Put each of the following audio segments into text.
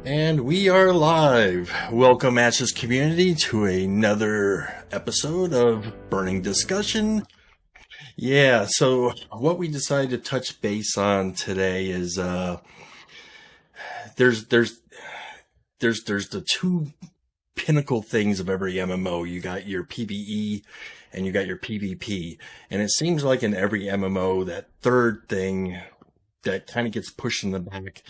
And we are live. Welcome, Ashes community, to another episode of Burning Discussion. Yeah, so what we decided to touch base on today is there's there's there's the two pinnacle things of every MMO. You got your PvE and you got your PvP, and it seems like in every MMO that third thing that kind of gets pushed in the back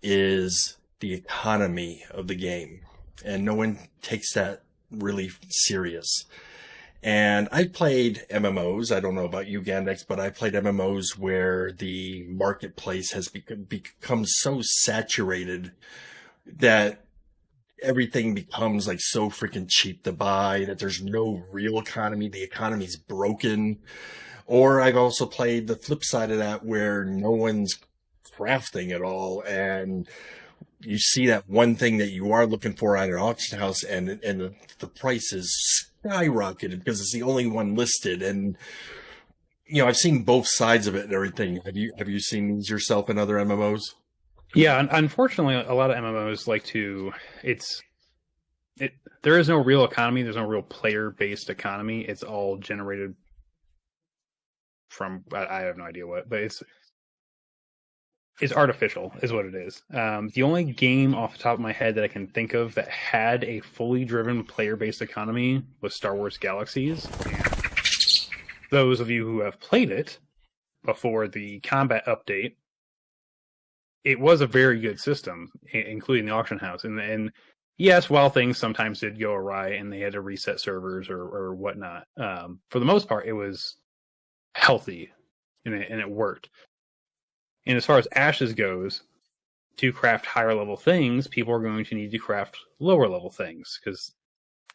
is the economy of the game, and no one takes that really serious. And I've played MMOs. I don't know about you, Ghandex, but I've played MMOs where the marketplace has become so saturated that everything becomes like so freaking cheap to buy that there's no real economy. The economy's broken. Or I've also played the flip side of that where no one's crafting at all, and you see that one thing that you are looking for at an auction house, and the price is skyrocketed because it's the only one listed. And I've seen both sides of it and everything. Have you seen these yourself in other MMOs? Yeah, unfortunately, a lot of MMOs like to. There is no real economy. There's no real player-based economy. It's all generated from I have no idea what, but it's artificial, is what it is. The only game off the top of my head that I can think of that had a fully driven player-based economy was Star Wars Galaxies. Those of you who have played it before the combat update, it was a very good system, including the auction house. And yes, while things sometimes did go awry and they had to reset servers or whatnot, for the most part, it was healthy and it worked. And as far as Ashes goes, to craft higher level things, people are going to need to craft lower level things because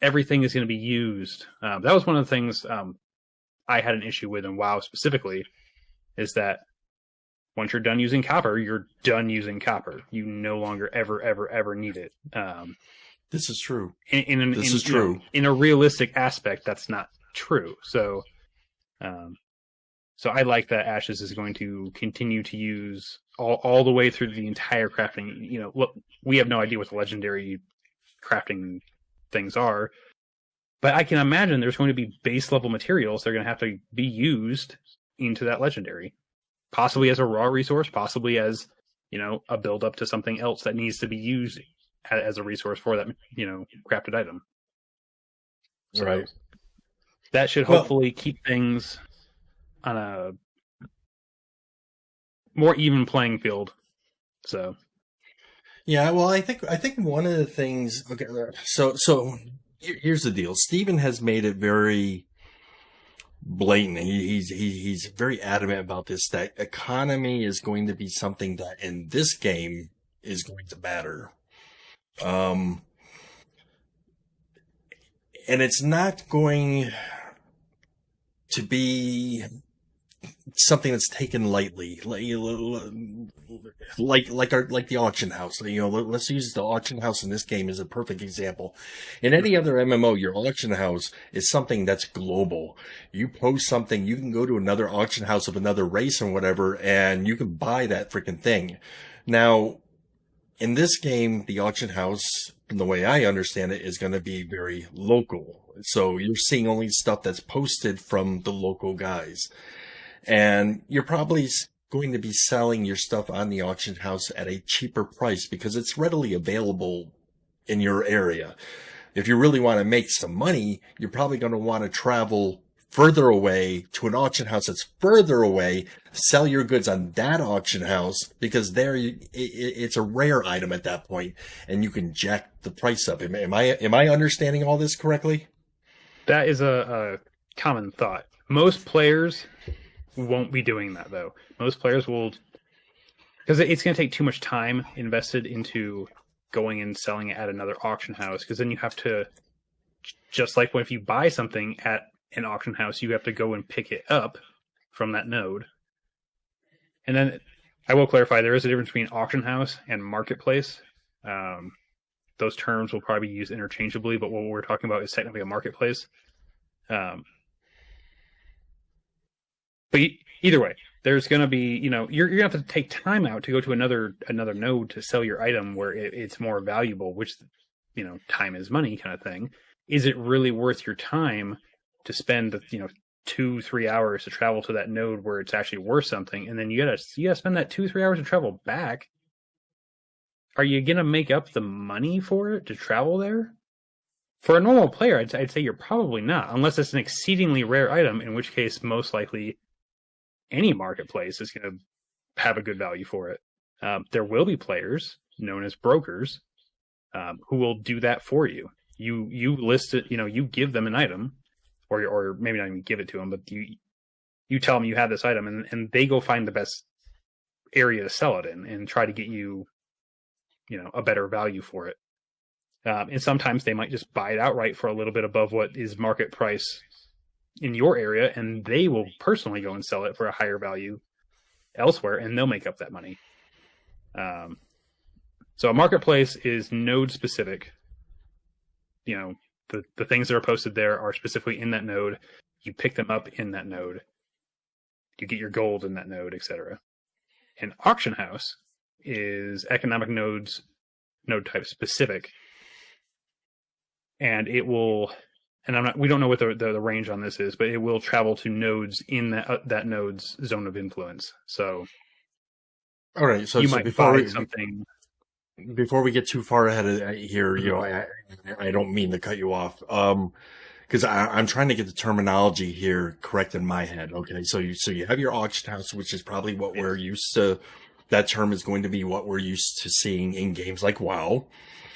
everything is going to be used. That was one of the things I had an issue with in WoW specifically, is that once you're done using copper, you're done using copper. You no longer ever need it. This is true. This is true. In a realistic aspect, that's not true. So I like that Ashes is going to continue to use all the way through the entire crafting. Look, we have no idea what the legendary crafting things are, but I can imagine there's going to be base level materials that are going to have to be used into that legendary, possibly as a raw resource, possibly as a build up to something else that needs to be used as a resource for that crafted item. So right. That should hopefully keep things on a more even playing field. So yeah, well, I think one of the things. Okay, so here's the deal. Steven has made it very blatant. He's very adamant about this. That economy is going to be something that in this game is going to matter. And it's not going to be something that's taken lightly, like the auction house. Let's use the auction house in this game as a perfect example. In any other MMO, your auction house is something that's global. You post something, you can go to another auction house of another race or whatever, and you can buy that freaking thing. Now, in this game, the auction house, from the way I understand it, is going to be very local. So you're seeing only stuff that's posted from the local guys. And you're probably going to be selling your stuff on the auction house at a cheaper price because it's readily available in your area. If you really want to make some money, you're probably going to want to travel further away to an auction house that's further away, sell your goods on that auction house because it's a rare item at that point, and you can jack the price up. Am I understanding all this correctly? That is a common thought. Most players won't be doing that, though. Most players will, because it's going to take too much time invested into going and selling it at another auction house, because then you have to, just like if you buy something at an auction house, you have to go and pick it up from that node. And then I will clarify, there is a difference between auction house and marketplace. Those terms will probably be used interchangeably, but what we're talking about is technically a marketplace. But either way, there's going to be, you're going to have to take time out to go to another node to sell your item where it's more valuable, which, time is money kind of thing. Is it really worth your time to spend, 2-3 hours to travel to that node where it's actually worth something? And then you gotta spend that 2-3 hours to travel back. Are you going to make up the money for it to travel there? For a normal player, I'd say you're probably not, unless it's an exceedingly rare item, in which case, most likely, any marketplace is going to have a good value for it. There will be players, known as brokers, who will do that for you. You list it, you give them an item, or maybe not even give it to them, but you tell them you have this item, and they go find the best area to sell it in and try to get you, a better value for it. And sometimes they might just buy it outright for a little bit above what is market price in your area, and they will personally go and sell it for a higher value elsewhere, and they'll make up that money. So a marketplace is node specific. The things that are posted there are specifically in that node. You pick them up in that node. You get your gold in that node, etc. An auction house is economic node type specific. And it will, and we don't know what the range on this is, but it will travel to nodes in that node's zone of influence. So, all right. So you might buy something. Before we get too far ahead of here, I don't mean to cut you off, because I'm trying to get the terminology here correct in my head. Okay, so you have your auction house, which is probably what we're used to. That term is going to be what we're used to seeing in games like WoW.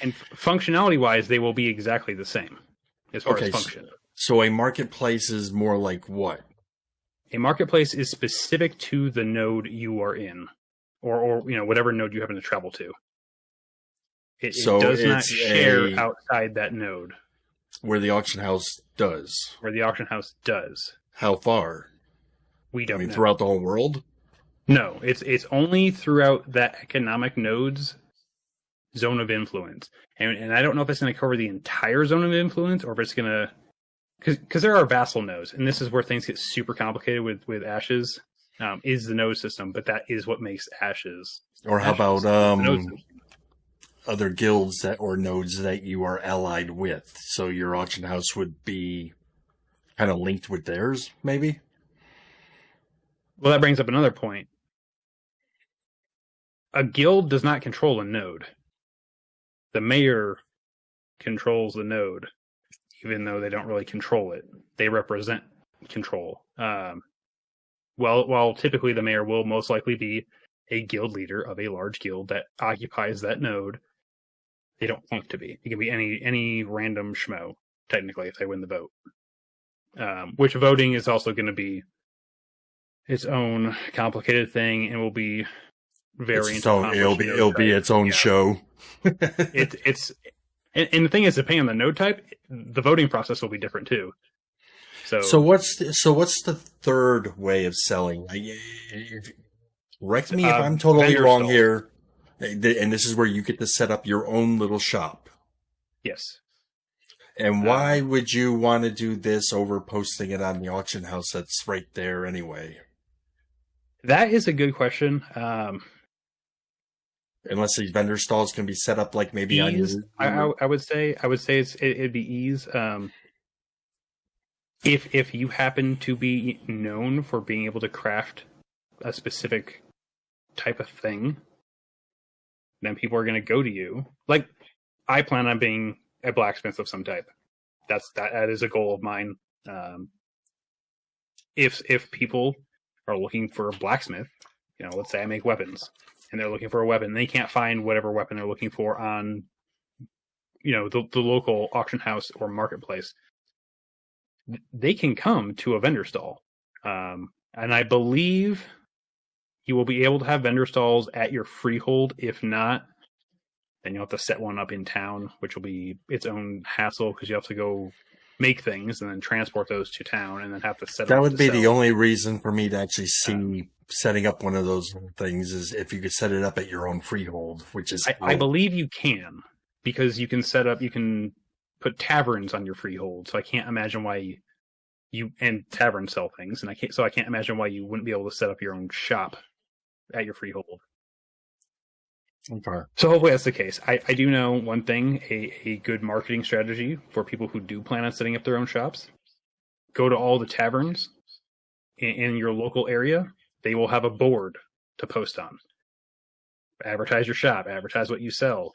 And functionality-wise, they will be exactly the same as far as function. So a marketplace is more like what? A marketplace is specific to the node you are in, or whatever node you happen to travel to. It does not share outside that node. Where the auction house does. Where the auction house does. How far? We don't know. Throughout the whole world? No, it's only throughout that economic node's zone of influence. And I don't know if it's going to cover the entire zone of influence, or if it's going to... Because there are vassal nodes, and this is where things get super complicated with Ashes, is the node system, but that is what makes Ashes. Or how about other guilds or nodes that you are allied with? So your auction house would be kind of linked with theirs, maybe? Well, that brings up another point. A guild does not control a node. The mayor controls the node, even though they don't really control it. They represent control. While typically the mayor will most likely be a guild leader of a large guild that occupies that node, they don't want to be. It can be any random schmo, technically, if they win the vote. Which voting is also going to be its own complicated thing, and will be very it'll be its own show. And the thing is, depending on the node type, the voting process will be different too. So what's the third way of selling? Correct me if I'm totally wrong here. And this is where you get to set up your own little shop. Yes. And why would you want to do this over posting it on the auction house that's right there anyway? That is a good question. Unless these vendor stalls can be set up like maybe ease, on I would say it'd be ease. If you happen to be known for being able to craft a specific type of thing, then people are going to go to you. Like, I plan on being a blacksmith of some type. That is a goal of mine. If people are looking for a blacksmith, let's say I make weapons, and they're looking for a weapon, they can't find whatever weapon they're looking for on, the local auction house or marketplace. They can come to a vendor stall. And I believe you will be able to have vendor stalls at your freehold. If not, then you'll have to set one up in town, which will be its own hassle, because you have to go make things and then transport those to town and then have to set that would be the only reason for me to actually see setting up one of those things, is if you could set it up at your own freehold, which is... I believe you can, because you can put taverns on your freehold, so I can't imagine why and taverns sell things, and I can't imagine why you wouldn't be able to set up your own shop at your freehold. Okay. So hopefully that's the case. I do know one thing, a good marketing strategy for people who do plan on setting up their own shops. Go to all the taverns in your local area. They will have a board to post on. Advertise your shop, advertise what you sell.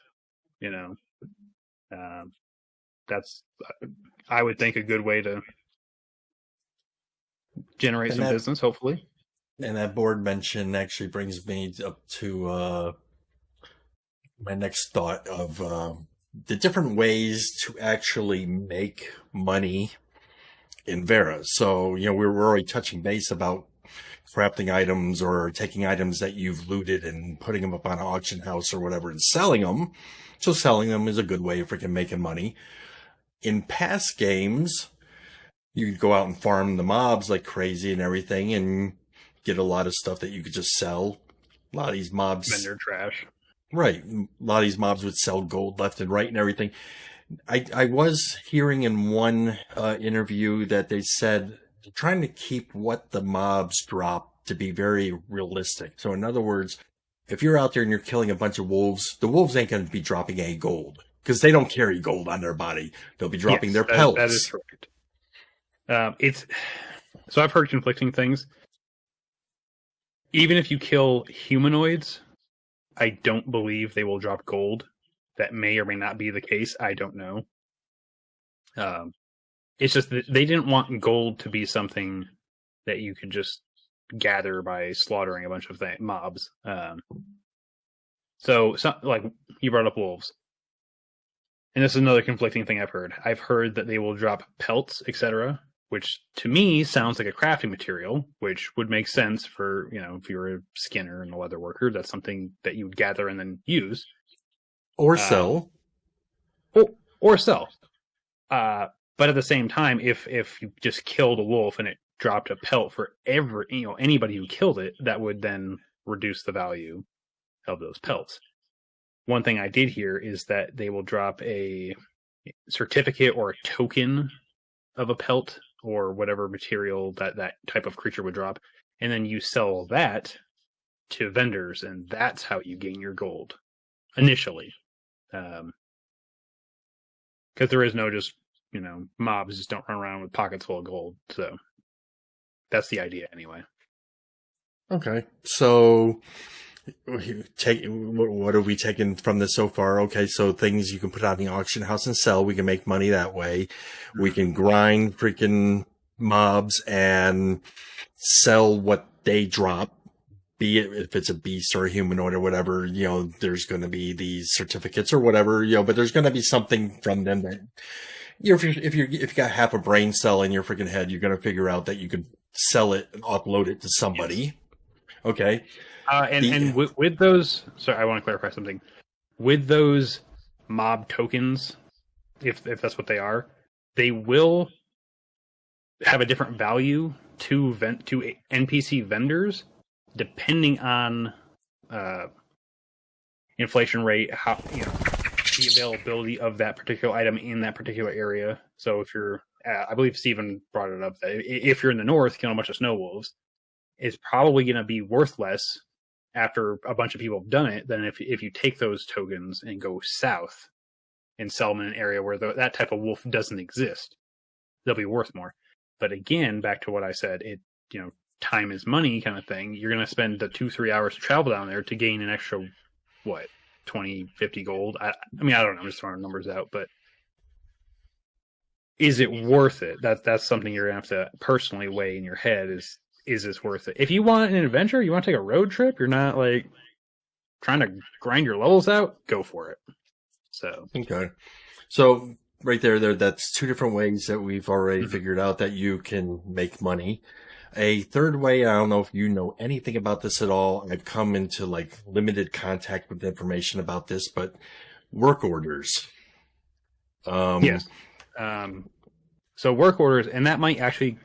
That's, I would think, a good way to generate some business, hopefully. And that board mention actually brings me up to my next thought of the different ways to actually make money in Vera. So, we're already touching base about crafting items or taking items that you've looted and putting them up on an auction house or whatever and selling them. So selling them is a good way of freaking making money. In past games, you could go out and farm the mobs like crazy and everything and get a lot of stuff that you could just sell. A lot of these mobs... Vendor trash. Right. A lot of these mobs would sell gold left and right and everything. I was hearing in one interview that they said they're trying to keep what the mobs drop to be very realistic. So in other words, if you're out there and you're killing a bunch of wolves, the wolves ain't going to be dropping any gold because they don't carry gold on their body. They'll be dropping their pelts. That is correct. So I've heard conflicting things. Even if you kill humanoids, I don't believe they will drop gold. That may or may not be the case. I don't know. It's just that they didn't want gold to be something that you could just gather by slaughtering a bunch of mobs. So, like you brought up wolves. And this is another conflicting thing I've heard. I've heard that they will drop pelts, etc., which to me sounds like a crafting material, which would make sense for, if you're a skinner and a leather worker, that's something that you would gather and then use. Or sell. Or sell. But at the same time, if you just killed a wolf and it dropped a pelt for anybody who killed it, that would then reduce the value of those pelts. One thing I did hear is that they will drop a certificate or a token of a pelt or whatever material that type of creature would drop, and then you sell that to vendors, and that's how you gain your gold initially. Because there is no just, mobs just don't run around with pockets full of gold. So that's the idea anyway. Okay. So what have we taken from this so far? Okay. So things you can put on the auction house and sell. We can make money that way. We can grind freaking mobs and sell what they drop. Be it if it's a beast or a humanoid or whatever, there's going to be these certificates or whatever, but there's going to be something from them that, if you got half a brain cell in your freaking head, you're going to figure out that you could sell it and upload it to somebody. Yes. Okay. And with those, sorry, I want to clarify something. With those mob tokens, if that's what they are, they will have a different value to NPC vendors, depending on inflation rate, how the availability of that particular item in that particular area. So if you're, I believe Steven brought it up, that if you're in the north, killing a bunch of snow wolves, it's probably going to be worth less after a bunch of people have done it than if you take those tokens and go south and sell them in an area where that type of wolf doesn't exist. They'll be worth more. But again, back to what I said, time is money kind of thing. You're going to spend the 2-3 hours to travel down there to gain an extra, 20, 50 gold? I mean, I don't know. I'm just throwing numbers out, but is it worth it? That's something you're going to have to personally weigh in your head is this worth it? If you want an adventure, you want to take a road trip, you're not like trying to grind your levels out, go for it. So, okay. So right there, that's two different ways that we've already figured out that you can make money. A third way, I don't know if you know anything about this at all. I've come into limited contact with information about this, but work orders. Yes. So work orders, and that might actually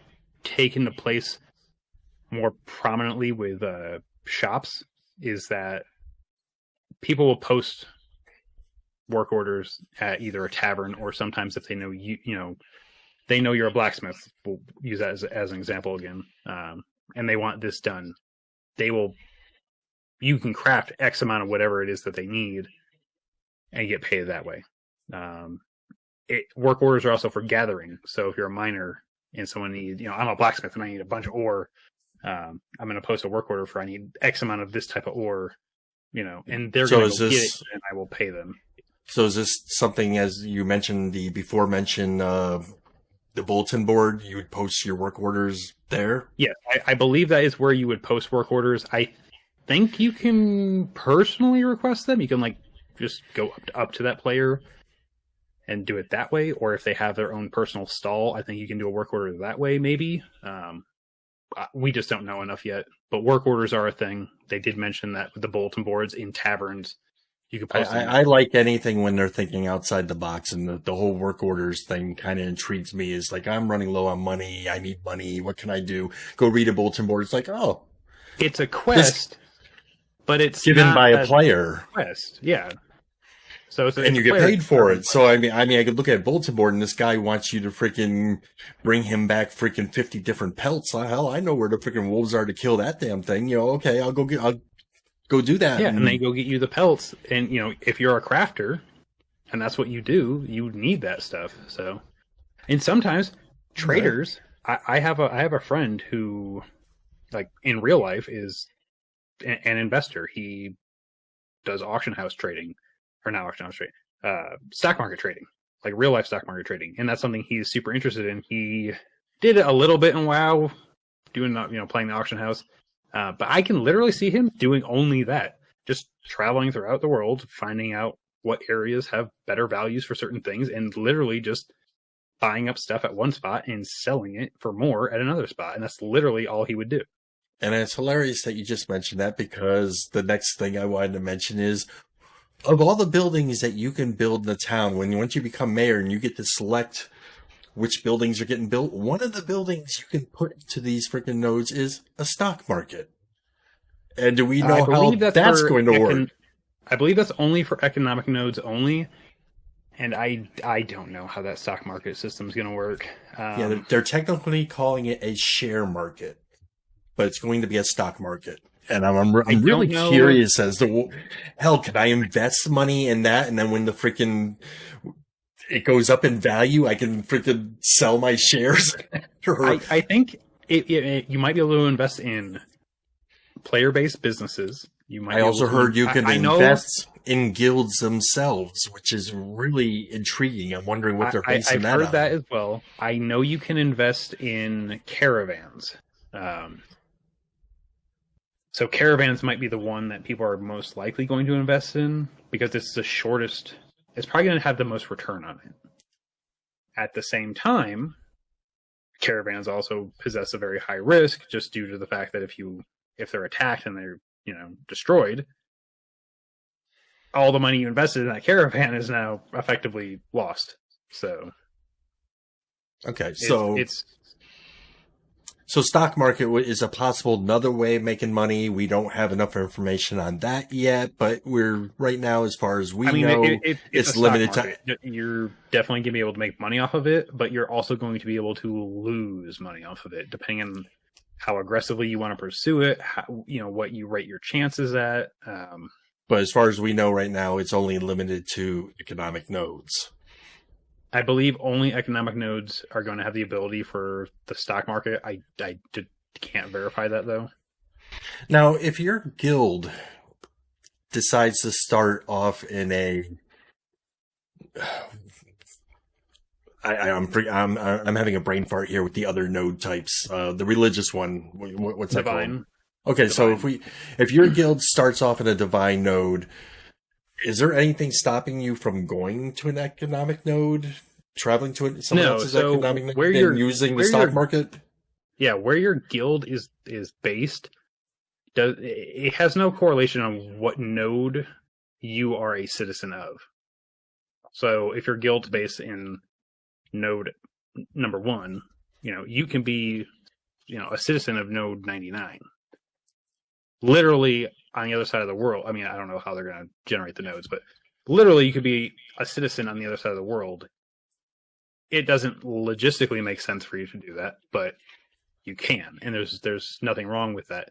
take into place more prominently with shops, is that people will post work orders at either a tavern or sometimes if they know they know you're a blacksmith. We'll use that as an example again. And they want this done. You can craft X amount of whatever it is that they need and get paid that way. Work orders are also for gathering. So if you're a miner and someone needs, I'm a blacksmith and I need a bunch of ore, I'm going to post a work order for I need X amount of this type of ore, and they're going to get it and I will pay them. So is this something, as you mentioned, the before mentioned, the bulletin board, you would post your work orders there? Yeah, I believe that is where you would post work orders. I think you can personally request them. You can just go up to that player and do it that way. Or if they have their own personal stall, I think you can do a work order that way, maybe. We just don't know enough yet. But work orders are a thing. They did mention that with the bulletin boards in taverns, you could post them. I like anything when they're thinking outside the box, and the whole work orders thing kind of intrigues me. Is like, I'm running low on money. I need money. What can I do? Go read a bulletin board. It's like, oh, it's a quest, but it's given by a player. Quest, yeah. So and you get paid for it. So I mean, I could look at a bulletin board, and this guy wants you to freaking bring him back freaking 50 different pelts. Hell, I know where the freaking wolves are to kill that damn thing. Okay, I'll go do that. Yeah, and they go get you the pelts. And, if you're a crafter, and that's what you do, you need that stuff. So, and sometimes traders, right. I have a friend who, in real life, is an investor. He does auction house trading, or not auction house trading, stock market trading, like real life stock market trading. And that's something he's super interested in. He did it a little bit in WoW, doing, playing the auction house. But I can literally see him doing only that, just traveling throughout the world, finding out what areas have better values for certain things, and literally just buying up stuff at one spot and selling it for more at another spot. And that's literally all he would do. And it's hilarious that you just mentioned that, because the next thing I wanted to mention is, of all the buildings that you can build in the town, once you become mayor and you get to select which buildings are getting built, one of the buildings you can put into these freaking nodes is a stock market. And do we know how that's going to work? I believe that's only for economic nodes only. And I don't know how that stock market system is going to work. Yeah, they're technically calling it a share market, but it's going to be a stock market. And I'm really curious as to, hell, can I invest money in that? And then when the freaking it goes up in value, I can freaking sell my shares. I think you might be able to invest in player-based businesses. I also heard you can invest in guilds themselves, which is really intriguing. I'm wondering what they're basing that on. I've heard that as well. I know you can invest in caravans. So caravans might be the one that people are most likely going to invest in, because it's the shortest. It's probably going to have the most return on it. At the same time, caravans also possess a very high risk, just due to the fact that if they're attacked and they're destroyed, all the money you invested in that caravan is now effectively lost. So, okay, so stock market is a possible another way of making money. We don't have enough information on that yet, but we're right now, as far as we know, it's limited to. You're definitely going to be able to make money off of it, but you're also going to be able to lose money off of it, depending on how aggressively you want to pursue it. What you rate your chances at. But as far as we know right now, it's only limited to economic nodes. I believe only economic nodes are going to have the ability for the stock market. I can't verify that, though. Now, if your guild decides to start off in a, I'm having a brain fart here with the other node types. The religious one, what's that called? Divine. Okay, Divine. So if your guild starts off in a divine node, is there anything stopping you from going to an economic node, traveling to someone else's economic node, and using the stock market? Yeah, where your guild is based, it has no correlation on what node you are a citizen of. So if your guild's based in node number 1, you can be, a citizen of node 99. Literally on the other side of the world. I mean, I don't know how they're going to generate the nodes, but literally you could be a citizen on the other side of the world it doesn't logistically make sense for you to do that, but you can, and there's nothing wrong with that.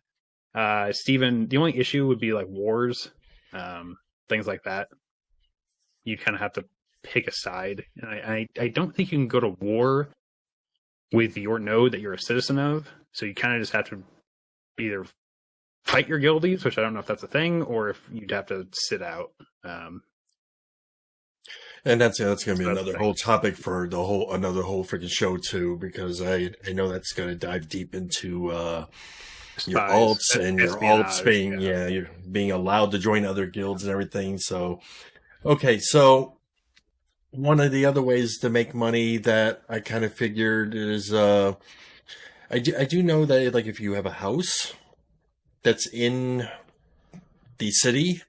Steven, the only issue would be like wars, things like that. You kind of have to pick a side, and I don't think you can go to war with your node that you're a citizen of. So you kind of just have to either fight your guildies, which I don't know if that's a thing, or if you'd have to sit out. And that's going to be another whole topic for another whole freaking show too, because I know that's going to dive deep into your alts and your alts being you're being allowed to join other guilds and everything. So okay, so one of the other ways to make money that I kind of figured is I do know that like if you have a house that's in the city,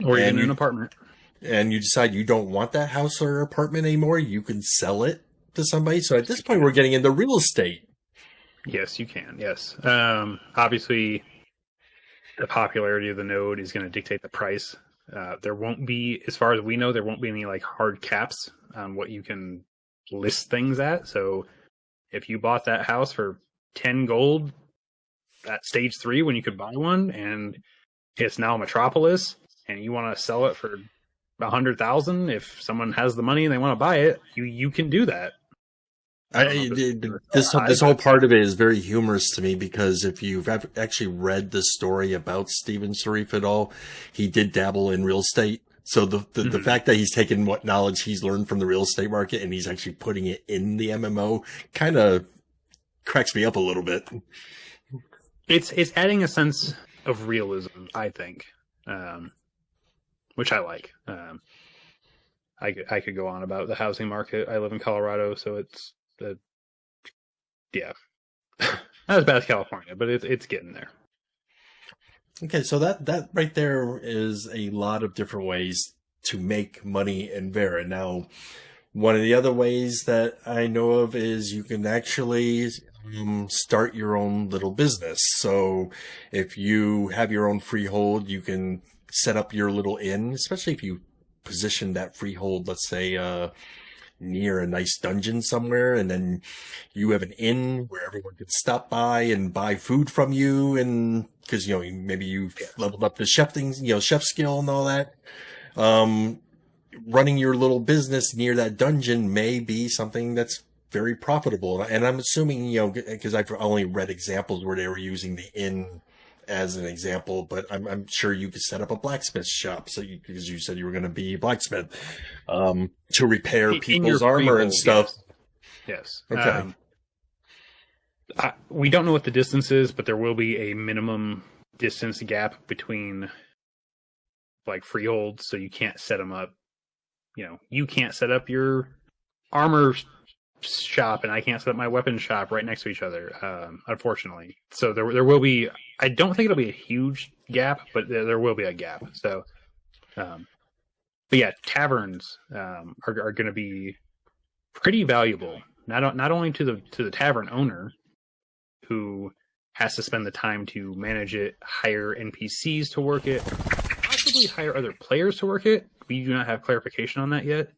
or even an apartment, and you decide you don't want that house or apartment anymore, you can sell it to somebody. So at this point, we're getting into real estate. Yes, you can. Yes. Obviously, the popularity of the node is going to dictate the price. There won't be, as far as we know, there won't be any like hard caps on what you can list things at. So if you bought that house for 10 gold at stage 3 when you could buy one, and it's now a metropolis, and you want to sell it for 100,000, if someone has the money and they want to buy it, you can do that. This whole part of it is very humorous to me, because if you've actually read the story about Steven Sharif at all, he did dabble in real estate. So the fact that he's taken what knowledge he's learned from the real estate market and he's actually putting it in the MMO kind of cracks me up a little bit. It's adding a sense of realism, I think, which I like. I could go on about the housing market. I live in Colorado, so it's not as bad as California, but it's getting there. Okay, so that right there is a lot of different ways to make money in Vera. Now, one of the other ways that I know of is you can actually start your own little business. So if you have your own freehold, you can set up your little inn, especially if you position that freehold, let's say, near a nice dungeon somewhere, and then you have an inn where everyone can stop by and buy food from you, and because maybe you've leveled up the chef skill and all that. Running your little business near that dungeon may be something that's very profitable, and I'm assuming because I've only read examples where they were using the inn as an example, but I'm sure you could set up a blacksmith shop. So because you said you were going to be a blacksmith, to repair people's armor and stuff. Yes. Okay. We don't know what the distance is, but there will be a minimum distance gap between like freeholds, so you can't set them up. You can't set up your armor shop, and I can't set up my weapons shop right next to each other, unfortunately. So there will be. I don't think it'll be a huge gap, but there will be a gap. So, but yeah, taverns are going to be pretty valuable. Not only to the tavern owner, who has to spend the time to manage it, hire NPCs to work it, possibly hire other players to work it. We do not have clarification on that yet.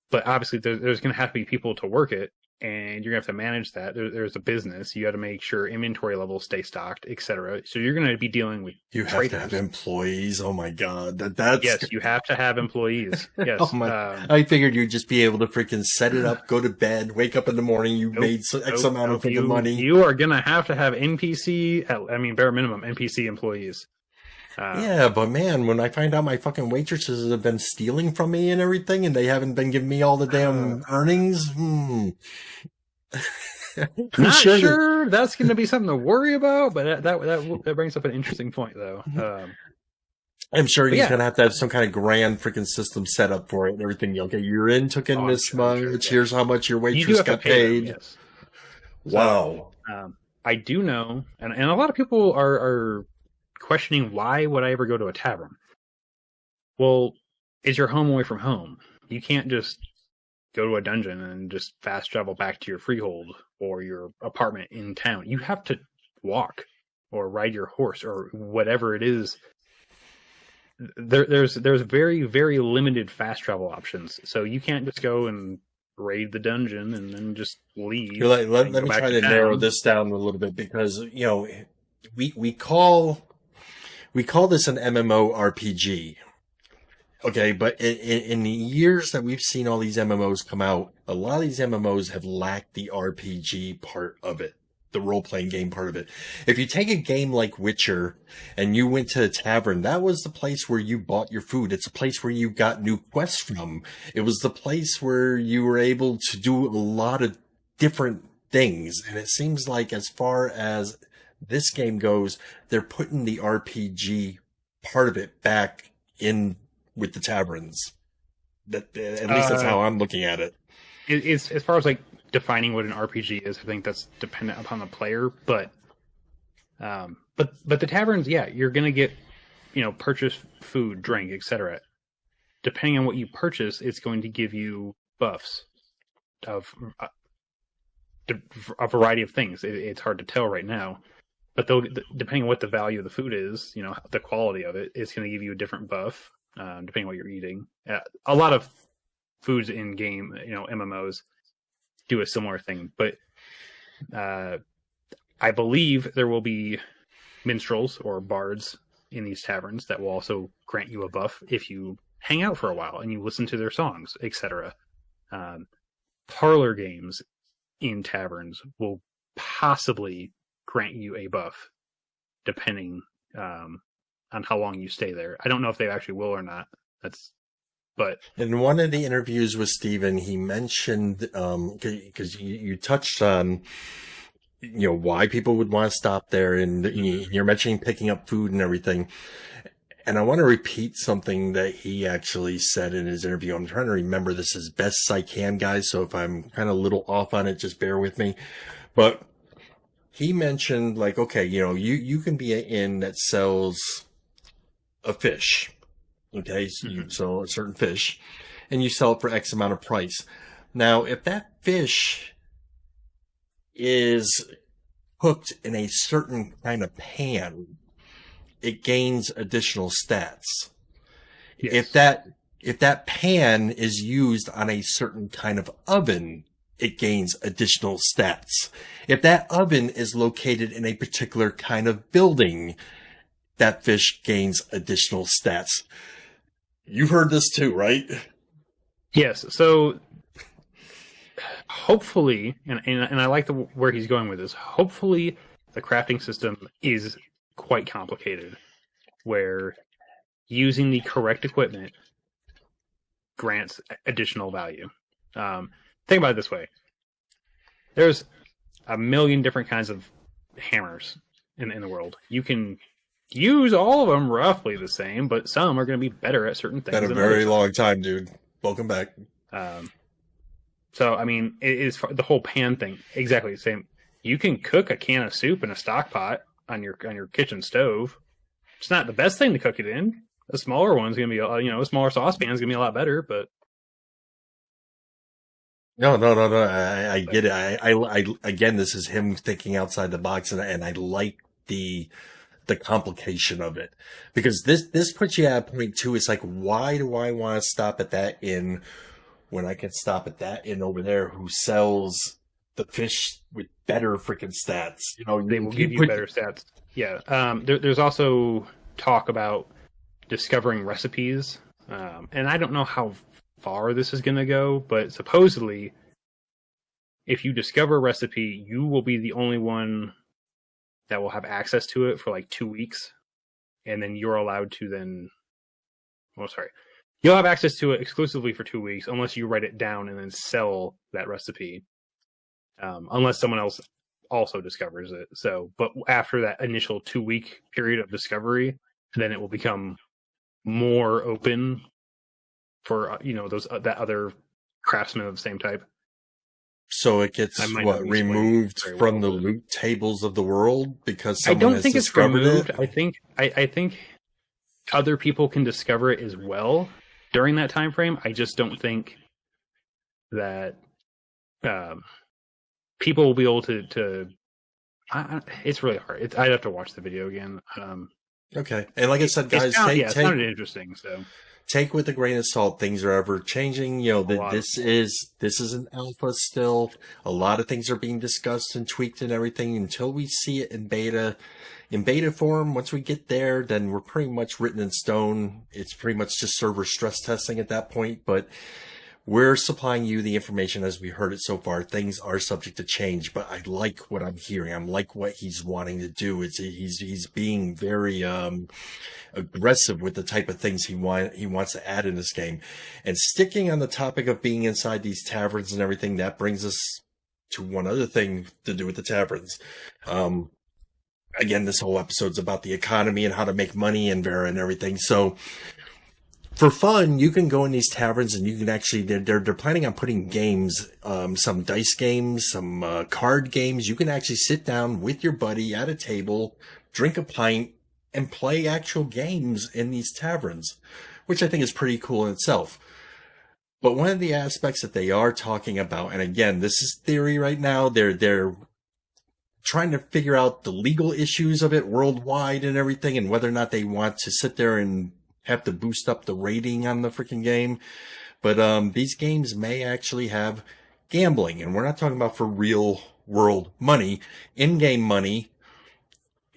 But obviously, there's going to have to be people to work it, and you're going to have to manage that. There's a business. You got to make sure inventory levels stay stocked, etc. So you're going to be dealing with You have to have employees. Oh my god, that's yes. You have to have employees. Yes. Oh my! I figured you'd just be able to freaking set it up, go to bed, wake up in the morning. You made X amount of money. You are going to have NPC. Bare minimum NPC employees. Yeah, but man, when I find out my fucking waitresses have been stealing from me and everything, and they haven't been giving me all the damn earnings, Not sure that's going to be something to worry about, but that brings up an interesting point, though. I'm sure he's going to have some kind of grand freaking system set up for it and everything. Okay, you're in, took in this much. Here's how much your waitress got paid. Them, yes. Wow. So, I do know, and a lot of people are questioning, why would I ever go to a tavern? Well, is your home away from home? You can't just go to a dungeon and just fast travel back to your freehold or your apartment in town. You have to walk or ride your horse or whatever it is there's very, very limited fast travel options. So you can't just go and raid the dungeon and then just leave. You're like, let and me go back try to to narrow town. this down a little bit, because we call this an MMORPG. Okay, but in the years that we've seen all these MMOs come out, a lot of these MMOs have lacked the RPG part of it, the role-playing game part of it. If you take a game like Witcher and you went to a tavern, that was the place where you bought your food. It's a place where you got new quests from. It was the place where you were able to do a lot of different things. And it seems like, as far as this game goes, they're putting the RPG part of it back in with the taverns. That, at least that's how I'm looking at it. It's as far as like defining what an RPG is, I think that's dependent upon the player. But the taverns, yeah, you're gonna get, purchase food, drink, etc. Depending on what you purchase, it's going to give you buffs of a variety of things. It's hard to tell right now, but depending on what the value of the food is, the quality of it, it's going to give you a different buff. Depending on what you're eating. A lot of foods in game, MMOs do a similar thing, but I believe there will be minstrels or bards in these taverns that will also grant you a buff if you hang out for a while and you listen to their songs, etc. Parlor games in taverns will possibly grant you a buff, depending on how long you stay there. I don't know if they actually will or not. But in one of the interviews with Steven, he mentioned, because you touched on, why people would want to stop there, and you're mentioning picking up food and everything. And I want to repeat something that he actually said in his interview. I'm trying to remember this as best as I can, guys. So if I'm kind of a little off on it, just bear with me. But he mentioned, like, okay, you can be an inn that sells a fish. Okay, so you sell a certain fish and you sell it for X amount of price. Now, if that fish is cooked in a certain kind of pan, it gains additional stats. yes. If that pan is used on a certain kind of oven, it gains additional stats. If that oven is located in a particular kind of building, that fish gains additional stats. You've heard this too, right? Yes. So hopefully, and I like where he's going with this. Hopefully, the crafting system is quite complicated, where using the correct equipment grants additional value. Think about it this way: there's a million different kinds of hammers in the world. You can use all of them roughly the same, but some are going to be better at certain things. Been a very long time, dude. Welcome back. So, I mean, it is the whole pan thing exactly the same. You can cook a can of soup in a stock pot on your kitchen stove. It's not the best thing to cook it in. A smaller one's going to be, a smaller saucepan's going to be a lot better, but. No. I get it. I again, this is him thinking outside the box, and I like the complication of it, because this puts you at a point too. It's like, why do I want to stop at that inn when I can stop at that inn over there who sells the fish with better freaking stats? They will give you better stats. Yeah. There's also talk about discovering recipes, and I don't know how far this is going to go, but supposedly, if you discover a recipe, you will be the only one that will have access to it for like 2 weeks, and then you're allowed to you'll have access to it exclusively for 2 weeks, unless you write it down and then sell that recipe, unless someone else also discovers it. So, but after that initial 2-week period of discovery, then it will become more open for that other craftsmen of the same type. So it gets removed from the loot tables of the world because someone has discovered it? I think other people can discover it as well during that time frame. I just don't think that people will be able to it's really hard. I'd have to watch the video again. Okay. And like I said, guys, It sounded interesting. So take with a grain of salt. Things are ever changing. You know, this is an alpha still. A lot of things are being discussed and tweaked and everything until we see it in beta. In beta form, once we get there, then we're pretty much written in stone. It's pretty much just server stress testing at that point, but we're supplying you the information as we heard it so far. Things are subject to change, but I like what I'm hearing. I like what he's wanting to do. He's being very aggressive with the type of things he wants to add in this game. And sticking on the topic of being inside these taverns and everything, that brings us to one other thing to do with the taverns. Again, this whole episode's about the economy and how to make money and Vera and everything. So for fun, you can go in these taverns and you can actually, they're planning on putting games, some dice games, some card games. You can actually sit down with your buddy at a table, drink a pint, and play actual games in these taverns, which I think is pretty cool in itself. But one of the aspects that they are talking about, and again, this is theory right now, they're trying to figure out the legal issues of it worldwide and everything, and whether or not they want to sit there and have to boost up the rating on the freaking game. But these games may actually have gambling, and we're not talking about for real world money, in-game money,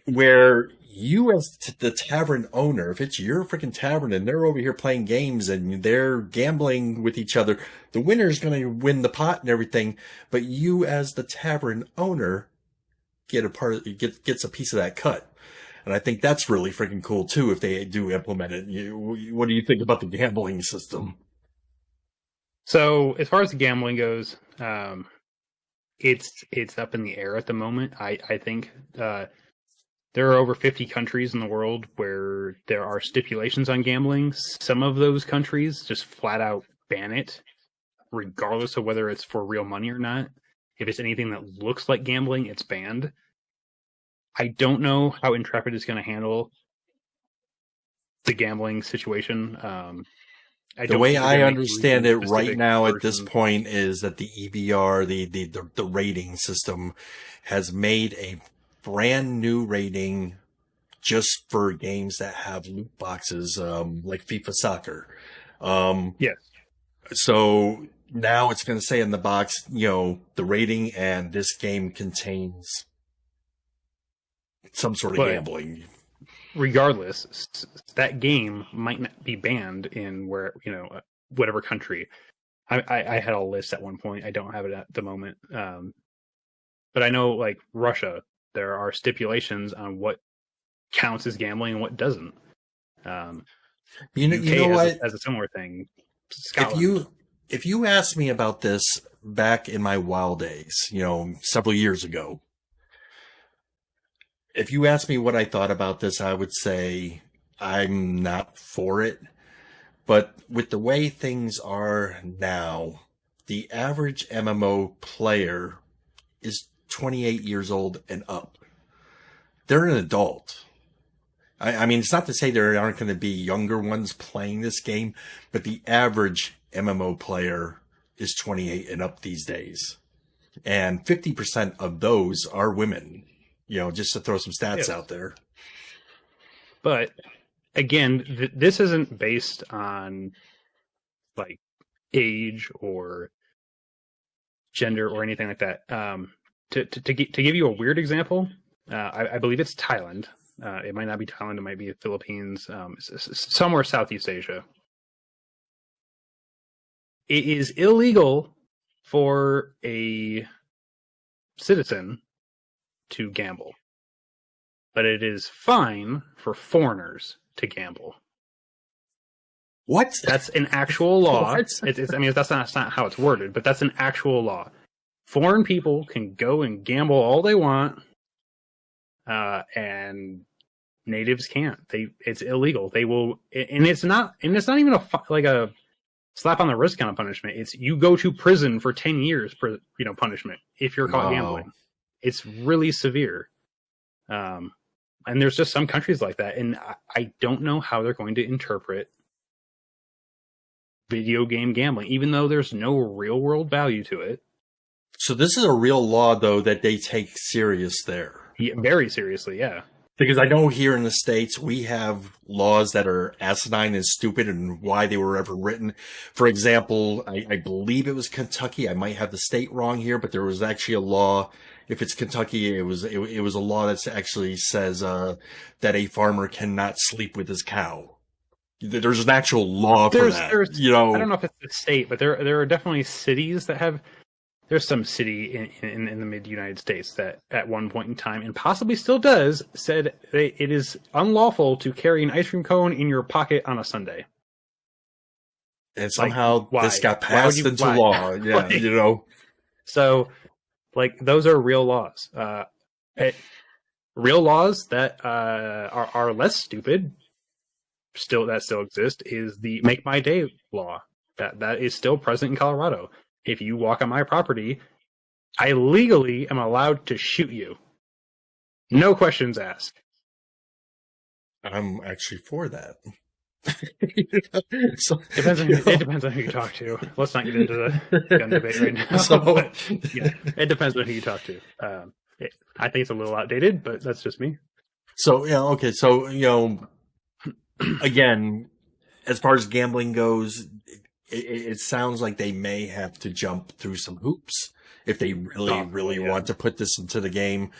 where you as the tavern owner, if it's your freaking tavern and they're over here playing games and they're gambling with each other, the winner's going to win the pot and everything, but you as the tavern owner gets a piece of that cut. And I think that's really freaking cool too if they do implement it. What do you think about the gambling system? So as far as the gambling goes, it's up in the air at the moment. I think there are over 50 countries in the world where there are stipulations on gambling. Some of those countries just flat out ban it, regardless of whether it's for real money or not. If it's anything that looks like gambling, it's banned. I don't know how Intrepid is going to handle the gambling situation. The way I understand it right now at this point is that the EBR, the rating system, has made a brand new rating just for games that have loot boxes, like FIFA Soccer. Yes. So now it's going to say in the box, the rating, and this game contains some sort of gambling. Regardless, that game might not be banned in whatever country. I had a list at one point. I don't have it at the moment. But I know, like Russia, there are stipulations on what counts as gambling and what doesn't. You know what? As a similar thing. Scotland. If you asked me about this back in my wild days, several years ago, if you asked me what I thought about this, I would say I'm not for it. But with the way things are now, the average MMO player is 28 years old and up. They're an adult. I mean, it's not to say there aren't going to be younger ones playing this game, but the average MMO player is 28 and up these days. And 50% of those are women, just to throw some stats out there. But again, this isn't based on like age or gender or anything like that. To give you a weird example, I believe it's Thailand. It might not be Thailand. It might be the Philippines, somewhere Southeast Asia. It is illegal for a citizen to gamble, but it is fine for foreigners to gamble. What? That's an actual law. That's not how it's worded, but that's an actual law. Foreign people can go and gamble all they want, and natives can't. It's illegal. They will, and it's not even a slap on the wrist kind of punishment. It's you go to prison for 10 years for punishment if you're caught gambling. It's really severe. And there's just some countries like that, and I don't know how they're going to interpret video game gambling, even though there's no real world value to it. So this is a real law, though, that they take serious there. Yeah, very seriously, yeah. Because I know here in the States, we have laws that are asinine and stupid and why they were ever written. For example, I believe it was Kentucky. I might have the state wrong here, but there was actually a law. If it's Kentucky, it was a law that actually says that a farmer cannot sleep with his cow. There's an actual law for that. I don't know if it's the state, but there are definitely cities that have. There's some city in the mid United States that at one point in time, and possibly still does, said it is unlawful to carry an ice cream cone in your pocket on a Sunday. And somehow this got passed into law. Yeah, So, those are real laws. Real laws that are less stupid, that still exist, is the Make My Day law. That is still present in Colorado. If you walk on my property, I legally am allowed to shoot you. No questions asked. I'm actually for that. It depends on who you talk to. Let's not get into the gun debate right now. It depends on who you talk to. I think it's a little outdated, but that's just me. So, okay. So, again, as far as gambling goes, it sounds like they may have to jump through some hoops if they really want to put this into the game.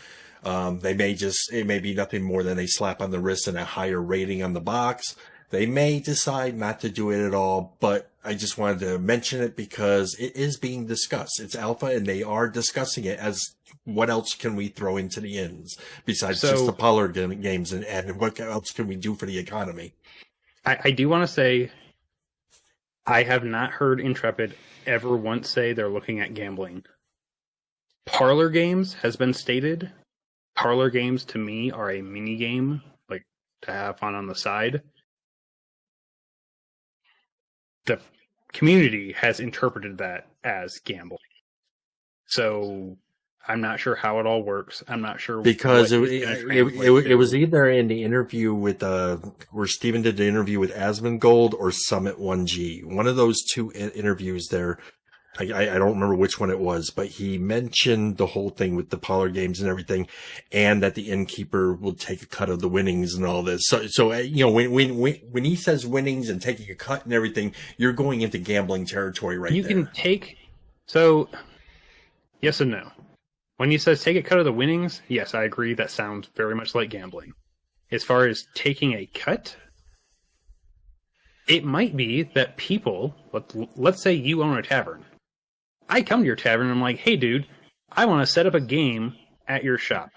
It may be nothing more than a slap on the wrist and a higher rating on the box. They may decide not to do it at all, but I just wanted to mention it because it is being discussed. It's alpha, and they are discussing it as what else can we throw into the ends besides just the parlor games, and what else can we do for the economy? I do want to say, I have not heard Intrepid ever once say they're looking at gambling. Parlor games has been stated. Parlor games to me are a mini game, to have fun on the side. The community has interpreted that as gambling. So I'm not sure how it all works. I'm not sure because it was either in the interview with where Steven did the interview with Asmongold or Summit 1G. One of those two interviews there. I don't remember which one it was, but he mentioned the whole thing with the parlor games and everything, and that the innkeeper will take a cut of the winnings and all this. So when he says winnings and taking a cut and everything, you're going into gambling territory right there. You can take yes and no. When he says take a cut of the winnings, yes, I agree. That sounds very much like gambling. As far as taking a cut, it might be that people, let's say you own a tavern. I come to your tavern and I'm like, hey, dude, I want to set up a game at your shop.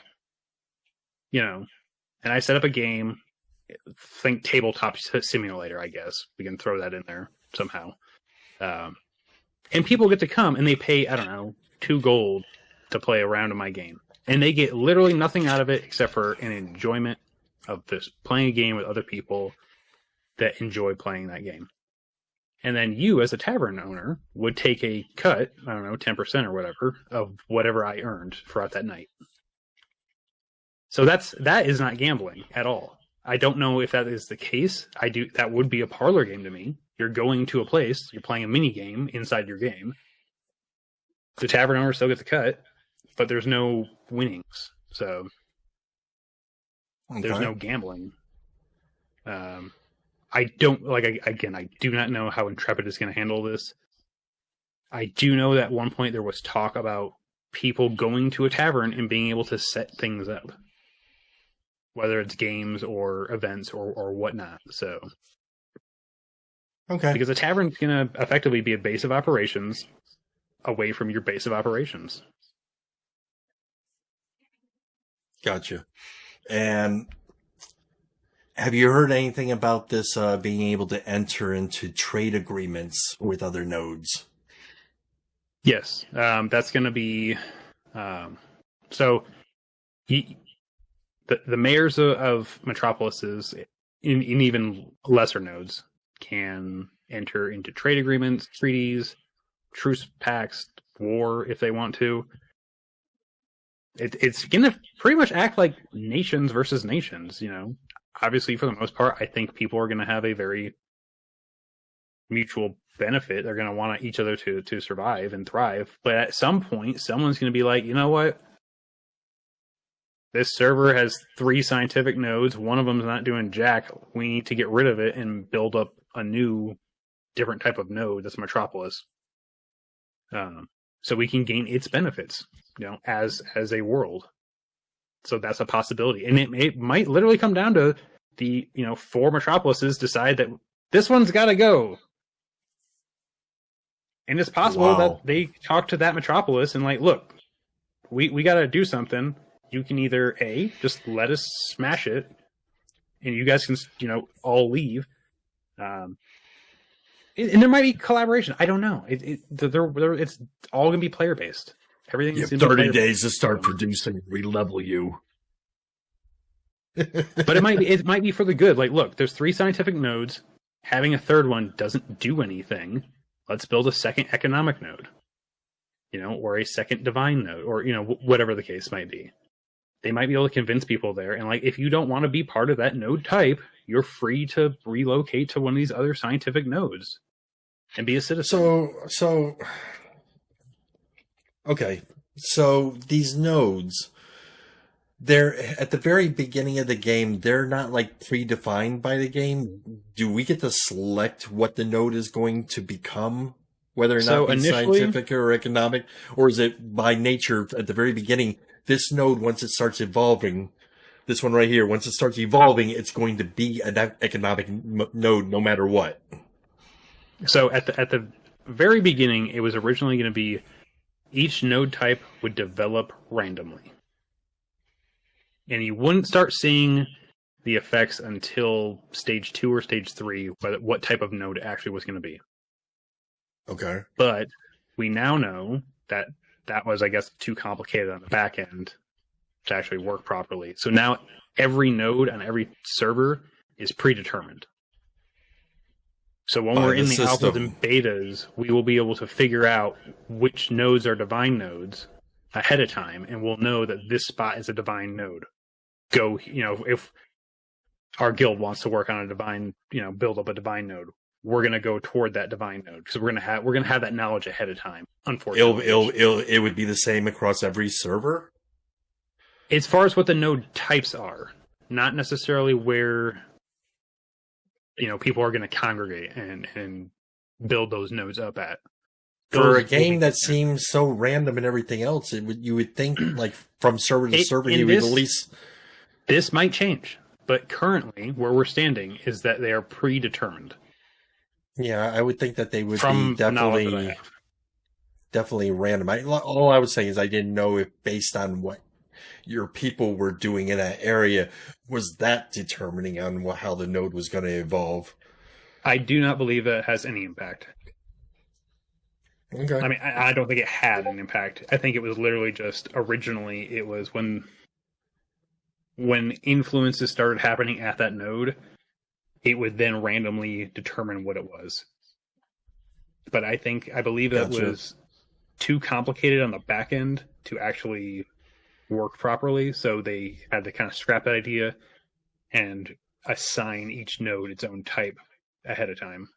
And I set up a game, think tabletop simulator, I guess. We can throw that in there somehow. And people get to come and they pay, I don't know, 2 gold to play around in my game. And they get literally nothing out of it except for an enjoyment of this playing a game with other people that enjoy playing that game. And then you, as a tavern owner, would take a cut, I don't know, 10% or whatever, of whatever I earned throughout that night. So that is not gambling at all. I don't know if that is the case. That would be a parlor game to me. You're going to a place, you're playing a mini game inside your game. The tavern owner still gets a cut, but there's no winnings. So there's no gambling. I don't I do not know how Intrepid is going to handle this. I do know that at one point there was talk about people going to a tavern and being able to set things up, whether it's games or events or whatnot. So, okay, because a tavern is going to effectively be a base of operations away from your base of operations. Gotcha. And have you heard anything about this being able to enter into trade agreements with other nodes? Yes, that's going to be so. The mayors of metropolises in even lesser nodes can enter into trade agreements, treaties, truce pacts, war if they want to. It's going to pretty much act like nations versus nations, Obviously, for the most part, I think people are going to have a very mutual benefit. They're going to want each other to survive and thrive. But at some point, someone's going to be like, you know what? this server has 3 scientific nodes. One of them's not doing jack. We need to get rid of it and build up a new, different type of node that's Metropolis. So we can gain its benefits, as a world. So that's a possibility. And it might literally come down to the, 4 Metropolises decide that this one's got to go. And it's possible that they talk to that Metropolis and like, look, we got to do something. You can either A, just let us smash it, and you guys can, all leave. And there might be collaboration. I don't know. It's all going to be player based. Everything. You have 30 days to start producing. Re-level you. But it might be for the good. Like, look, there's 3 scientific nodes. Having a third one doesn't do anything. Let's build a second economic node, or a second divine node, or whatever the case might be. They might be able to convince people there. And like, if you don't want to be part of that node type, you're free to relocate to one of these other scientific nodes and be a citizen. Okay. So these nodes, they're at the very beginning of the game. They're not like predefined by the game. Do we get to select what the node is going to become? Whether or not it's scientific or economic, or is it by nature at the very beginning? This node, once it starts evolving, this one right here, once it starts evolving, it's going to be an economic node no matter what. So at the very beginning, it was originally going to be each node type would develop randomly. And you wouldn't start seeing the effects until stage 2 or stage 3, what type of node it actually was going to be. Okay. But we now know that was, I guess, too complicated on the back end to actually work properly. So now every node on every server is predetermined. So when we're in the alphas and betas, we will be able to figure out which nodes are divine nodes ahead of time, and we'll know that this spot is a divine node. Go, if our guild wants to work on a divine, build up a divine node, we're gonna go toward that divine node because we're gonna have that knowledge ahead of time. Unfortunately, it would be the same across every server. As far as what the node types are, not necessarily where people are going to congregate and build those nodes up at. For a game that seems so random and everything else, you would think like from server to server, you would at least. This might change, but currently where we're standing is that they are predetermined. Yeah, I would think that they would be definitely random. All I would say is I didn't know if based on what your people were doing in that area, was that determining on how the node was going to evolve? I do not believe that it has any impact. Okay. I mean, I don't think it had an impact. I think it was literally just originally it was when influences started happening at that node, it would then randomly determine what it was. But I believe that was too complicated on the back end to actually work properly, so they had to kind of scrap that idea and assign each node its own type ahead of time.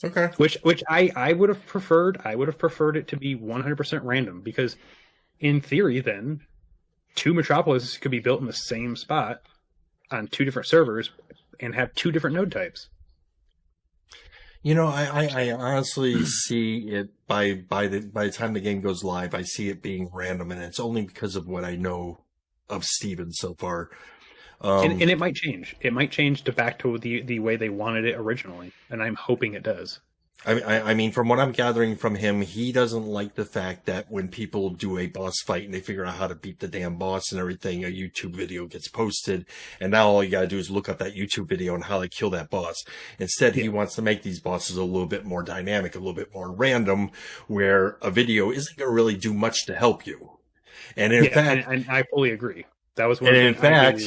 Okay. Which I would have preferred. I would have preferred it to be 100% random, because in theory then 2 metropolises could be built in the same spot on 2 different servers and have 2 different node types. I honestly see it by the time the game goes live, I see it being random, and it's only because of what I know of Steven so far. And it might change. It might change back to the way they wanted it originally, and I'm hoping it does. I mean, from what I'm gathering from him, he doesn't like the fact that when people do a boss fight and they figure out how to beat the damn boss and everything, a YouTube video gets posted, and now all you gotta do is look up that YouTube video on how they kill that boss. Instead, he wants to make these bosses a little bit more dynamic, a little bit more random, where a video isn't gonna really do much to help you. And in fact... And I fully agree. That was one and in fact,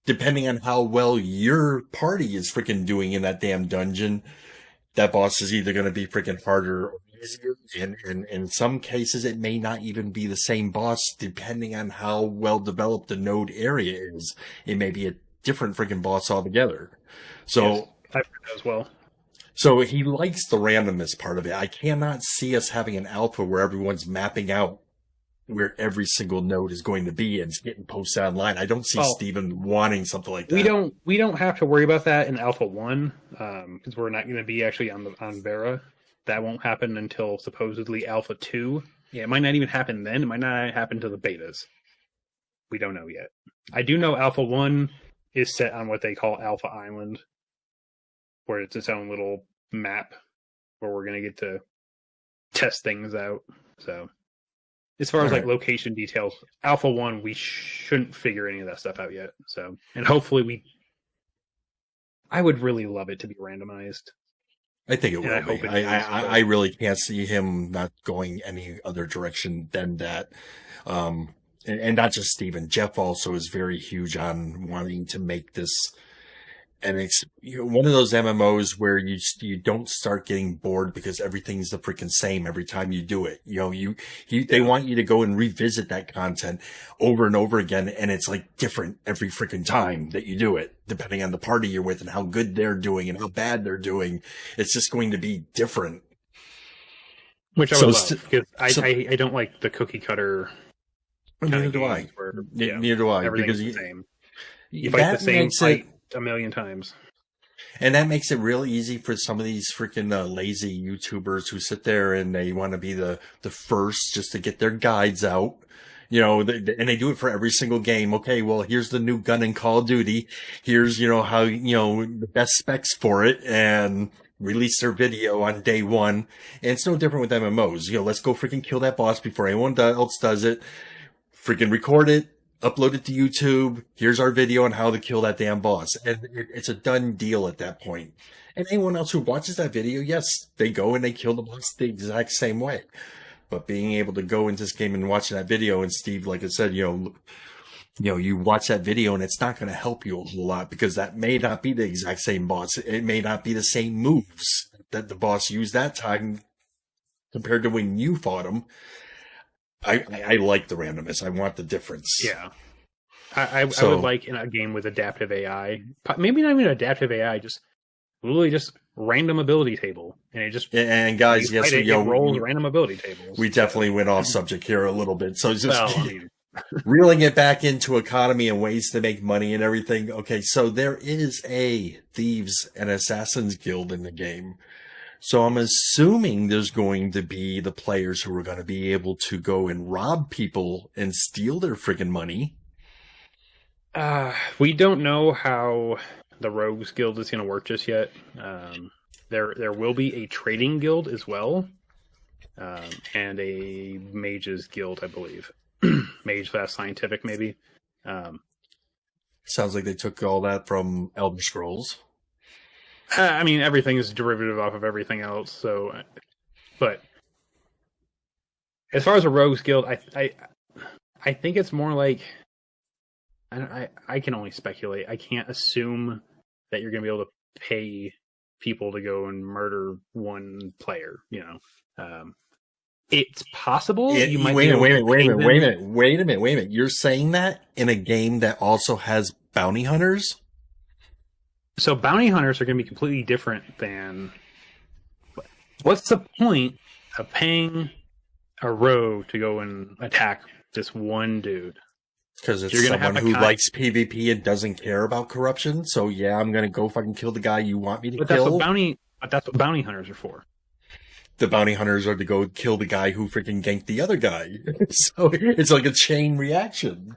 depending on how well your party is freaking doing in that damn dungeon, that boss is either going to be freaking harder or easier. And in some cases, it may not even be the same boss, depending on how well developed the node area is. It may be a different freaking boss altogether. So, yes, I've heard that as well. So he likes the randomness part of it. I cannot see us having an alpha where everyone's mapping out where every single node is going to be and it's getting posted online. I don't see Steven wanting something like that. We don't have to worry about that in Alpha 1 because we're not going to be actually on Vera. That won't happen until supposedly Alpha 2. Yeah, it might not even happen then. It might not happen to the betas. We don't know yet. I do know Alpha 1 is set on what they call Alpha Island, where it's its own little map where we're going to get to test things out. So, as far as like location details, Alpha 1, we shouldn't figure any of that stuff out yet. So, and hopefully I would really love it to be randomized. I think it will be. I really can't see him not going any other direction than that. And not just Steven. Jeff also is very huge on wanting to make this, and it's one of those MMOs where you don't start getting bored because everything's the freaking same every time you do it. They want you to go and revisit that content over and over again, and it's like different every freaking time that you do it, depending on the party you're with and how good they're doing and how bad they're doing. It's just going to be different. Which I would love, because I don't like the cookie cutter. Neither do I. Neither do I. Because the same. You fight the same fight a million times. And that makes it real easy for some of these freaking lazy YouTubers who sit there and they want to be the first just to get their guides out. And they do it for every single game. Okay, well, here's the new gun in Call of Duty. Here's, how, the best specs for it, and release their video on day one. And it's no different with MMOs. Let's go freaking kill that boss before anyone else does it. Freaking record it, upload it to YouTube. Here's our video on how to kill that damn boss. And it's a done deal at that point. And anyone else who watches that video, yes, they go and they kill the boss the exact same way. But being able to go into this game and watching that video, and Steve, like I said, you watch that video and it's not going to help you a whole lot because that may not be the exact same boss. It may not be the same moves that the boss used that time compared to when you fought him. I like the randomness. I want the difference. Yeah. I would like in a game with adaptive AI, maybe not even adaptive AI, just literally just random ability table. And it just, and guys, yes, it rolls random ability tables. We definitely went off subject here a little bit. So just reeling it back into economy and ways to make money and everything. Okay. So there is a Thieves and Assassins Guild in the game. So I'm assuming there's going to be the players who are going to be able to go and rob people and steal their friggin' money. We don't know how the Rogues Guild is going to work just yet. There will be a trading guild as well, and a mages guild, I believe. Mage/scientific, maybe. Sounds like they took all that from Elder Scrolls. I mean, everything is derivative off of everything else. So, but as far as a Rogues Guild, I think it's more like I can only speculate. I can't assume that you're going to be able to pay people to go and murder one player. It's possible. You might wait a minute. You're saying that in a game that also has bounty hunters? So bounty hunters are going to be completely different than... What's the point of paying a rogue to go and attack this one dude? Because it's someone who likes PvP and doesn't care about corruption. So yeah, I'm going to go fucking kill the guy you want me to kill. That's what bounty hunters are for. The bounty hunters are to go kill the guy who freaking ganked the other guy. So it's like a chain reaction.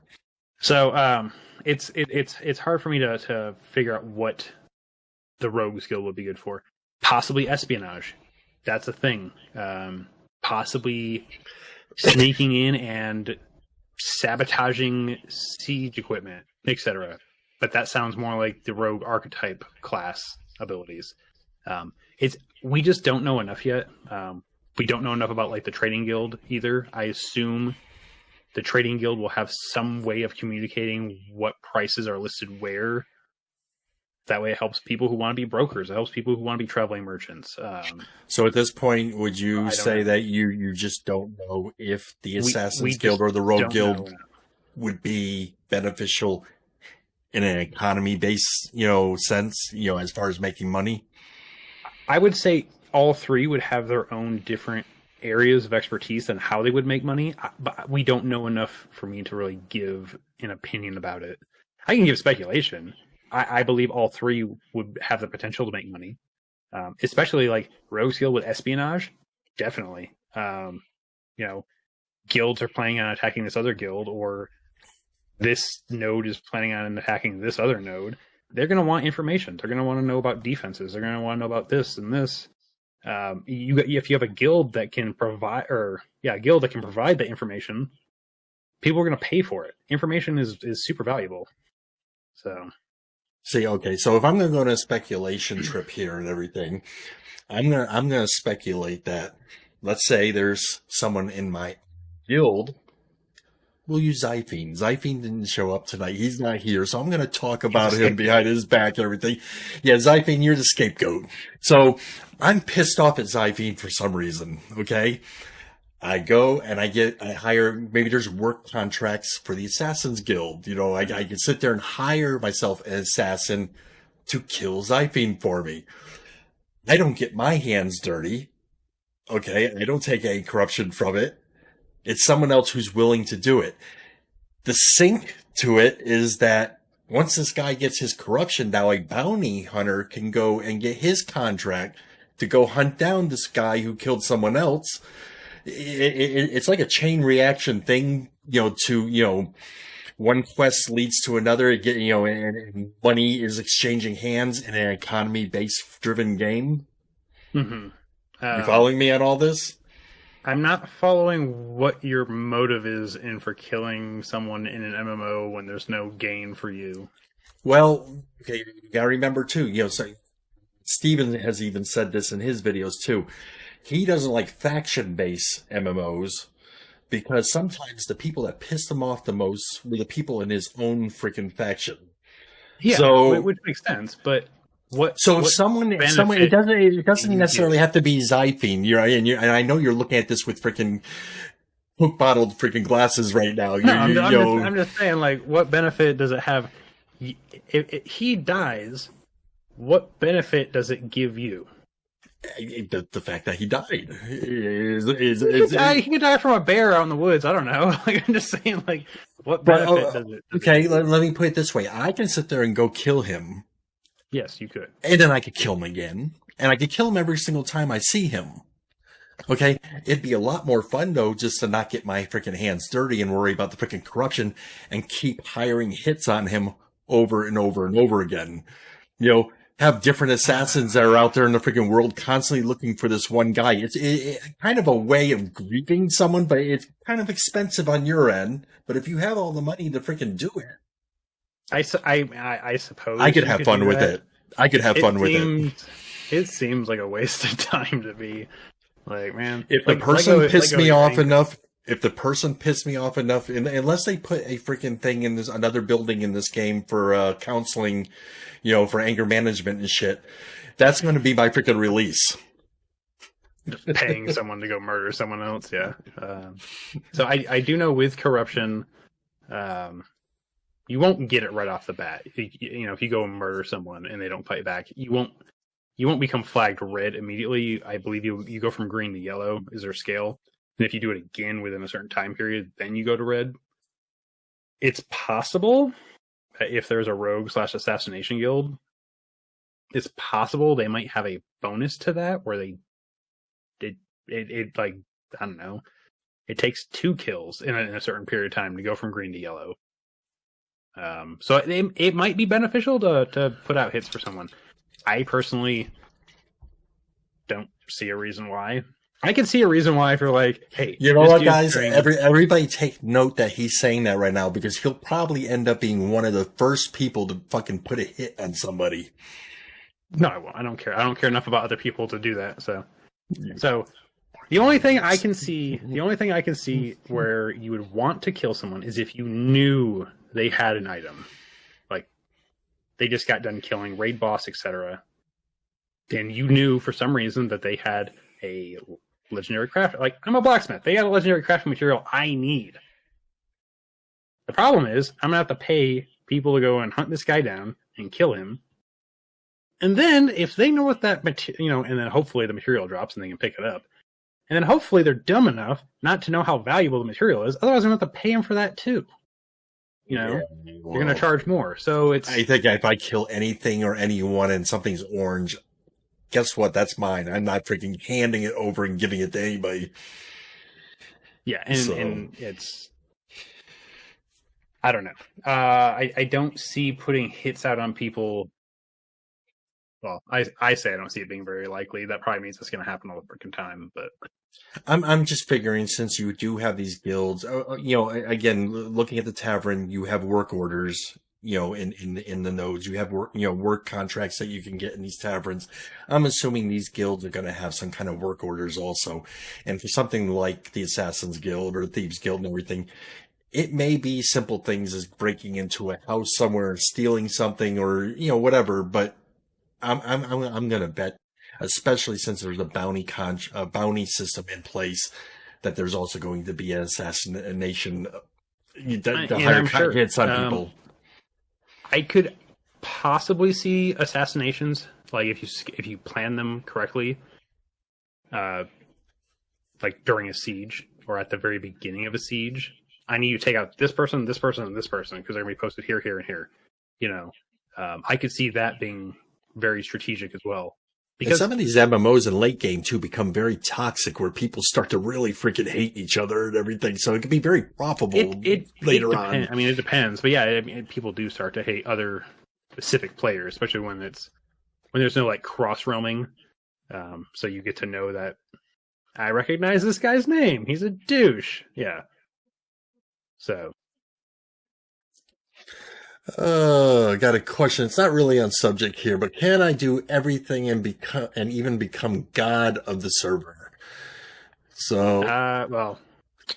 So it's hard for me to figure out what the Rogues Guild would be good for. Possibly espionage. That's a thing. Possibly sneaking in and sabotaging siege equipment, etc. But that sounds more like the rogue archetype class abilities. We just don't know enough yet. We don't know enough about like the trading guild either. I assume the trading guild will have some way of communicating what prices are listed where. That way it helps people who want to be brokers. It helps people who want to be traveling merchants. So at this point, would you say that you just don't know if the Assassin's Guild or the Rogue Guild would be beneficial in an economy-based, sense, as far as making money? I would say all three would have their own different areas of expertise and how they would make money, but we don't know enough for me to really give an opinion about it. I can give speculation. I believe all three would have the potential to make money, especially like Rogue's Guild with espionage. Definitely. Guilds are planning on attacking this other guild, or this node is planning on attacking this other node. They're going to want information. They're going to want to know about defenses. They're going to want to know about this and this. If you have a guild that can provide, the information, people are going to pay for it. Information is super valuable. So, see, okay, so if I'm going to go on a speculation trip here and everything, I'm gonna speculate that, let's say there's someone in my guild. We'll use Zyphene. Zyphene didn't show up tonight. He's not here, so I'm going to talk about him behind his back and everything. Yeah, Zyphene, you're the scapegoat. So I'm pissed off at Zyphene for some reason, okay? I go and I hire, maybe there's work contracts for the Assassin's Guild. I can sit there and hire myself an assassin to kill Zyphene for me. I don't get my hands dirty, okay? I don't take any corruption from it. It's someone else who's willing to do it. The sink to it is that once this guy gets his corruption, now a bounty hunter can go and get his contract to go hunt down this guy who killed someone else. It's like a chain reaction thing, one quest leads to another, and money is exchanging hands in an economy-based driven game. Mm-hmm. You following me on all this? I'm not following what your motive is for killing someone in an MMO when there's no gain for you. Well, okay, you gotta remember too, so Steven has even said this in his videos too. He doesn't like faction-based MMOs because sometimes the people that piss him off the most were the people in his own freaking faction. Yeah, so, which makes sense, but if someone, it doesn't necessarily have to be Zyphene. And I know you're looking at this with freaking hook bottled freaking glasses right now. I'm just saying, like, what benefit does it have? If he dies, what benefit does it give you? The fact that he died he could die from a bear out in the woods. I don't know. Like, I'm just saying, like, what benefit does it? Okay, let me put it this way: I can sit there and go kill him. Yes, you could. And then I could kill him again. And I could kill him every single time I see him. Okay? It'd be a lot more fun, though, just to not get my freaking hands dirty and worry about the freaking corruption and keep hiring hits on him over and over and over again. Have different assassins that are out there in the freaking world constantly looking for this one guy. It's kind of a way of grieving someone, but it's kind of expensive on your end. But if you have all the money to freaking do it, I suppose I could have fun with it. I could have fun with it. It seems like a waste of time to be like, man. If the person pissed me off enough, unless they put a freaking thing in another building in this game for counseling, for anger management and shit, that's going to be my freaking release. Just paying someone to go murder someone else, yeah. So I do know with corruption, you won't get it right off the bat. If you go and murder someone and they don't fight back, you won't become flagged red immediately. I believe you go from green to yellow is their scale. And if you do it again within a certain time period, then you go to red. It's possible that if there's a rogue/assassination guild, it's possible they might have a bonus to that where it like, I don't know, it takes 2 kills in a certain period of time to go from green to yellow. So it might be beneficial to put out hits for someone. I personally don't see a reason why. I can see a reason why if you're like, hey, you know what, guys? Everybody take note that he's saying that right now because he'll probably end up being one of the first people to fucking put a hit on somebody. No, I won't. I don't care. I don't care enough about other people to do that. So the only thing I can see where you would want to kill someone is if you knew they had an item, like they just got done killing raid boss, etc. Then you knew for some reason that they had a legendary craft. Like, I'm a blacksmith. They got a legendary crafting material I need. The problem is I'm gonna have to pay people to go and hunt this guy down and kill him. And then if they know what that material, and then hopefully the material drops and they can pick it up. And then hopefully they're dumb enough not to know how valuable the material is. Otherwise, I'm going to have to pay them for that too. You know, Yeah, you're going to charge more. So it's. I think if I kill anything or anyone and something's orange, guess what? That's mine. I'm not freaking handing it over and giving it to anybody. Yeah, and it's. I don't know. I don't see putting hits out on people. Well, I say I don't see it being very likely. That probably means it's going to happen all the freaking time. But I'm just figuring, since you do have these guilds, again, looking at the tavern, you have work orders, in the nodes. You have work contracts that you can get in these taverns. I'm assuming these guilds are going to have some kind of work orders also. And for something like the Assassin's Guild or the Thieves Guild and everything, it may be simple things as breaking into a house somewhere, stealing something, or whatever. But I'm gonna bet, especially since there's a bounty system in place, that there's also going to be an assassination. The higher hits on people. I could possibly see assassinations, like if you plan them correctly, like during a siege or at the very beginning of a siege. I need you to take out this person, this person, and this person because they're going to be posted here, here, and here. I could see that being very strategic as well. Because some of these MMOs in late game too become very toxic, where people start to really freaking hate each other and everything. So it can be very profitable later on. I mean, it depends, but yeah, people do start to hate other specific players, especially when there's no like cross roaming. So you get to know that I recognize this guy's name. He's a douche. Yeah. So. I got a question. It's not really on subject here, but can I do everything and even become god of the server? So, well,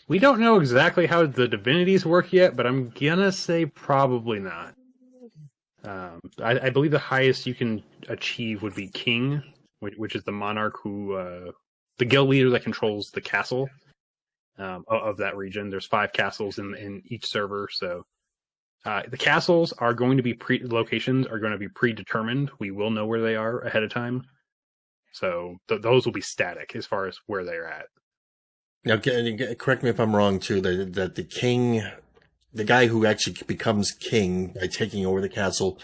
we don't know exactly how the divinities work yet, but I'm gonna say probably not. I believe the highest you can achieve would be king, which is the monarch who, the guild leader that controls the castle of that region. There's 5 castles in each server, so. The castles are going to be locations are going to be predetermined. We will know where they are ahead of time. So those will be static as far as where they're at. Now, correct me if I'm wrong too, that the king, the guy who actually becomes king by taking over the castle,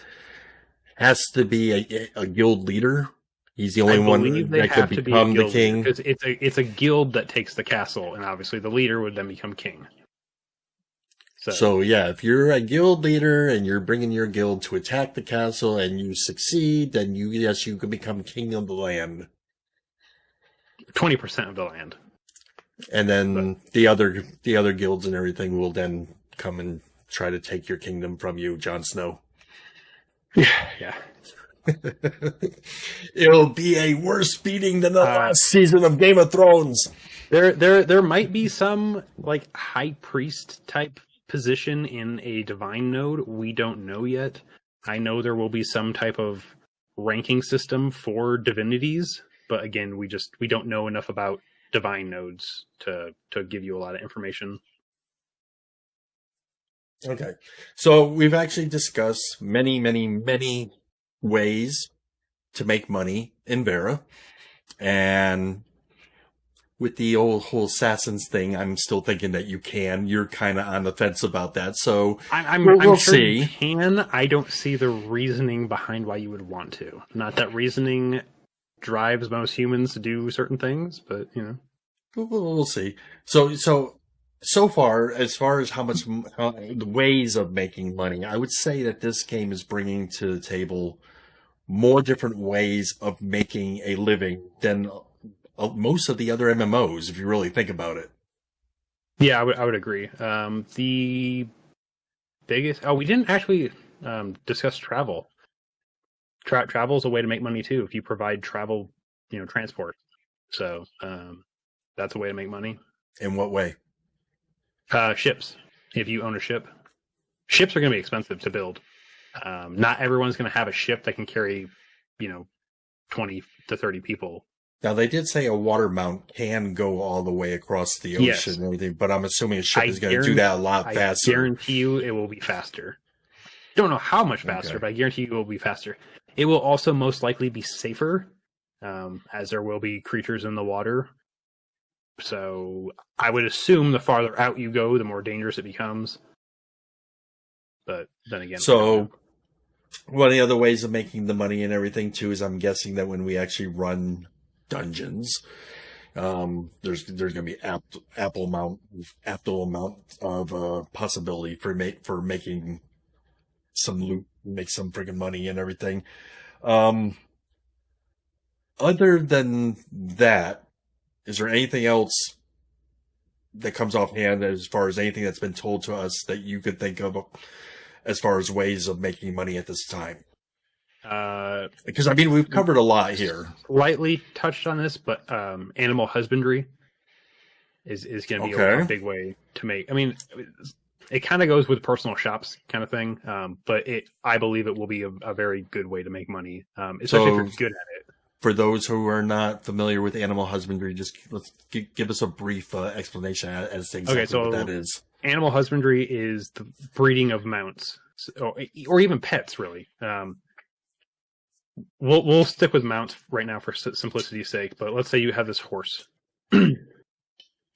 has to be a guild leader. He's the only one that could become the king. Because it's a guild that takes the castle, and obviously the leader would then become king. So yeah, if you're a guild leader and you're bringing your guild to attack the castle and you succeed, then you can become king of the land. 20% of the land. And then the other guilds and everything will then come and try to take your kingdom from you, Jon Snow. Yeah. It'll be a worse beating than the last season of Game of Thrones. There might be some like high priest type position in a divine node. We don't know yet. I know there will be some type of ranking system for divinities, but again, we don't know enough about divine nodes to give you a lot of information. Okay. So we've actually discussed many, many, many ways to make money in Vera. And with the whole Assassins thing, I'm still thinking that you can. You're kind of on the fence about that. So we'll sure see. You can. I don't see the reasoning behind why you would want to. Not that reasoning drives most humans to do certain things, but we'll see. So far as how much the ways of making money, I would say that this game is bringing to the table more different ways of making a living than most of the other MMOs, if you really think about it. Yeah, I would agree. The biggest... we didn't actually discuss travel. Travel is a way to make money, too, if you provide travel, transport. So that's a way to make money. In what way? Ships. If you own a ship. Ships are going to be expensive to build. Not everyone's going to have a ship that can carry, 20 to 30 people. Now, they did say a water mount can go all the way across the ocean and everything, but I'm assuming a ship is going to do that a lot faster. I guarantee you it will be faster. Don't know how much faster, but I guarantee you it will be faster. It will also most likely be safer, as there will be creatures in the water. So I would assume the farther out you go, the more dangerous it becomes. But then again, So one of the other ways of making the money and everything too is I'm guessing that when we actually run dungeons, there's going to be ample amount of possibility for making some loot, make some freaking money and everything. Other than that, is there anything else that comes offhand as far as anything that's been told to us that you could think of as far as ways of making money at this time? Because I mean, we've covered a lot here. Slightly touched on this, but animal husbandry is going to be a big way to make. I mean, it kind of goes with personal shops kind of thing, but I believe it will be a very good way to make money, especially if you're good at it. For those who are not familiar with animal husbandry, just let's give us a brief explanation as to exactly what that is. Animal husbandry is the breeding of mounts, or even pets, really. We'll stick with mounts right now for simplicity's sake, but let's say you have this horse, and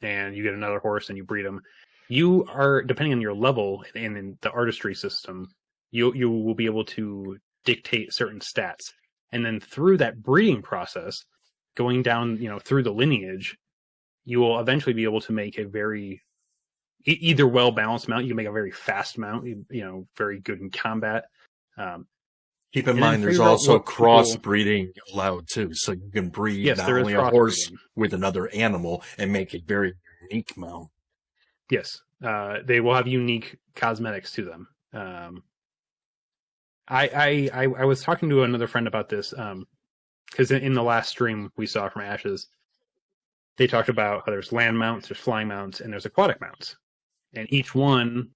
you get another horse and you breed them. You are, depending on your level and in the artistry system, you will be able to dictate certain stats. And then through that breeding process, going down, through the lineage, you will eventually be able to make a very either well-balanced mount. You can make a very fast mount, very good in combat. Keep in mind, there's also crossbreeding allowed too. So you can breed not only a horse with another animal and make a very unique mount. Yes, they will have unique cosmetics to them. I was talking to another friend about this because in the last stream we saw from Ashes, they talked about how there's land mounts, there's flying mounts, and there's aquatic mounts, and each one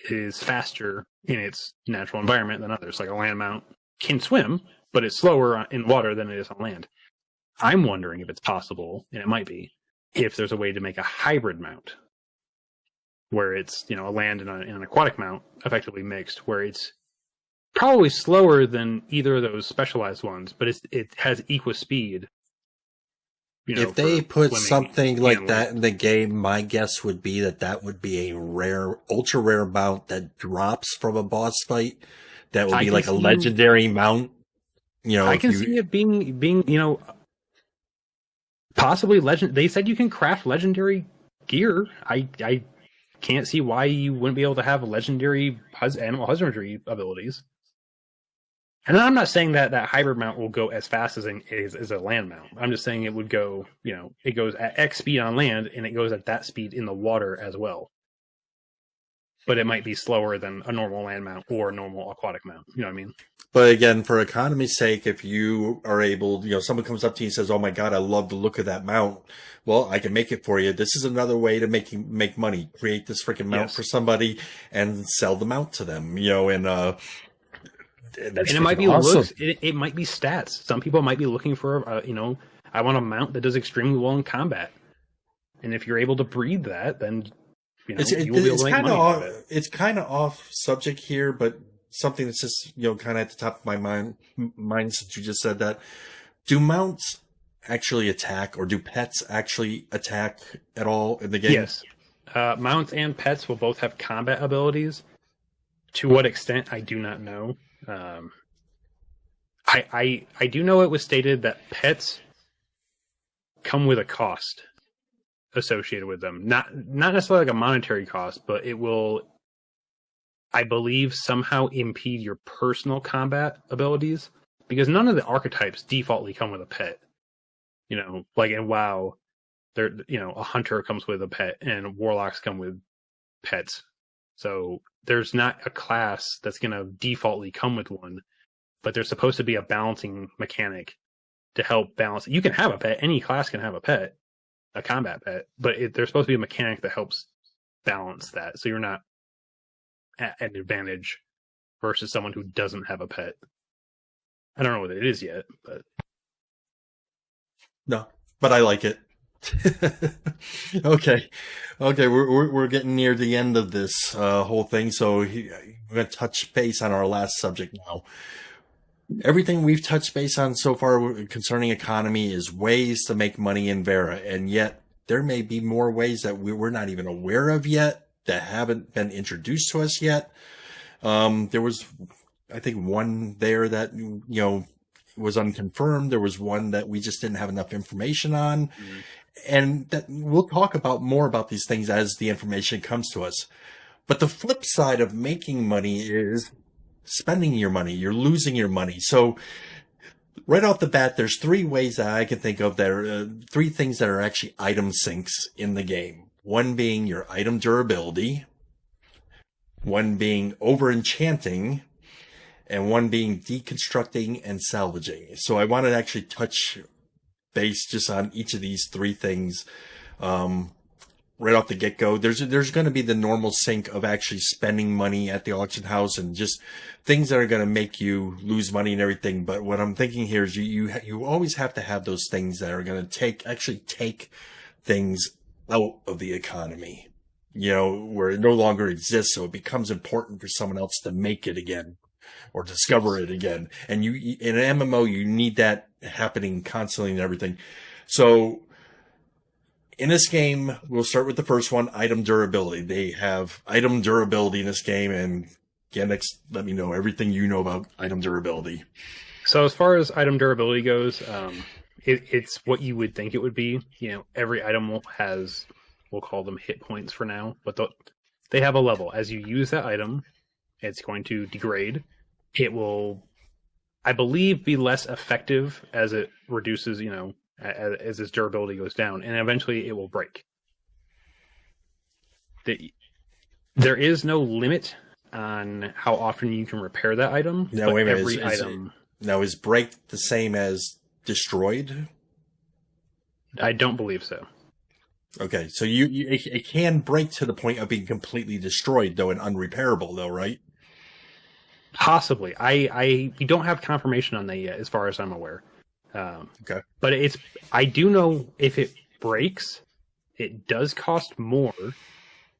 is faster in its natural environment than others. Like a land mount can swim, but it's slower in water than it is on land. I'm wondering if it's possible, and it might be, if there's a way to make a hybrid mount where it's a land and an aquatic mount effectively mixed, where it's probably slower than either of those specialized ones, but it has equal speed. If they put something like that in the game, my guess would be that would be a rare, ultra rare mount that drops from a boss fight. That would be like a legendary mount. I can see it being possibly legend. They said you can craft legendary gear. I can't see why you wouldn't be able to have legendary animal husbandry abilities. And I'm not saying that hybrid mount will go as fast as a land mount. I'm just saying it would go, it goes at X speed on land, and it goes at that speed in the water as well. But it might be slower than a normal land mount or a normal aquatic mount. You know what I mean? But again, for economy's sake, if you are able, someone comes up to you and says, "Oh my God, I love the look of that mount." Well, I can make it for you. This is another way to make money. Create this freaking mount for somebody and sell the mount to them. And it might be awesome. Looks. It might be stats. Some people might be looking for, I want a mount that does extremely well in combat. And if you're able to breed that, then you will be able to make money out of it. It's kind of off subject here, but something that's just kind of at the top of my mind since you just said that. Do mounts actually attack, or do pets actually attack at all in the game? Yes, mounts and pets will both have combat abilities. To what extent, I do not know. I do know it was stated that pets come with a cost associated with them. Not necessarily like a monetary cost, but it will, I believe, somehow impede your personal combat abilities, because none of the archetypes defaultly come with a pet. Like in WoW, a hunter comes with a pet and warlocks come with pets. So there's not a class that's going to defaultly come with one, but there's supposed to be a balancing mechanic to help balance. You can have a pet. Any class can have a pet, a combat pet, but there's supposed to be a mechanic that helps balance that. So you're not at an advantage versus someone who doesn't have a pet. I don't know what it is yet, but. No, but I like it. Okay, we're getting near the end of this whole thing, so we're going to touch base on our last subject now. Everything we've touched base on so far concerning economy is ways to make money in Vera, and yet there may be more ways that we're not even aware of yet, that haven't been introduced to us yet. There was, I think, one there that, was unconfirmed. There was one that we just didn't have enough information on. And that we'll talk about more about these things as the information comes to us. But the flip side of making money is spending your money. You're losing your money. So right off the bat, there's three ways that I can think of. There are three things that are actually item sinks in the game. One being your item durability, one being over enchanting, and one being deconstructing and salvaging. So I want to actually touch base just on each of these three things right off the get-go. There's going to be the normal sink of actually spending money at the auction house and just things that are going to make you lose money and everything. But what I'm thinking here is you always have to have those things that are going to take things out of the economy, where it no longer exists. So it becomes important for someone else to make it again or discover it again. And in an MMO, you need that happening constantly and everything. So in this game, we'll start with the first one, item durability. They have item durability in this game, and Ghandex, let me know everything you know about item durability. So as far as item durability goes, it's what you would think it would be. Every item has, we'll call them hit points for now, but they have a level. As you use that item, it's going to degrade. It will, I believe, be less effective as it reduces, as its durability goes down, and eventually it will break. There is no limit on how often you can repair that item. Now, wait a minute. Is break the same as destroyed? I don't believe so. Okay, so it can break to the point of being completely destroyed, though, and unrepairable, though, right? Possibly. We don't have confirmation on that yet, as far as I'm aware. Okay. But I do know if it breaks, it does cost more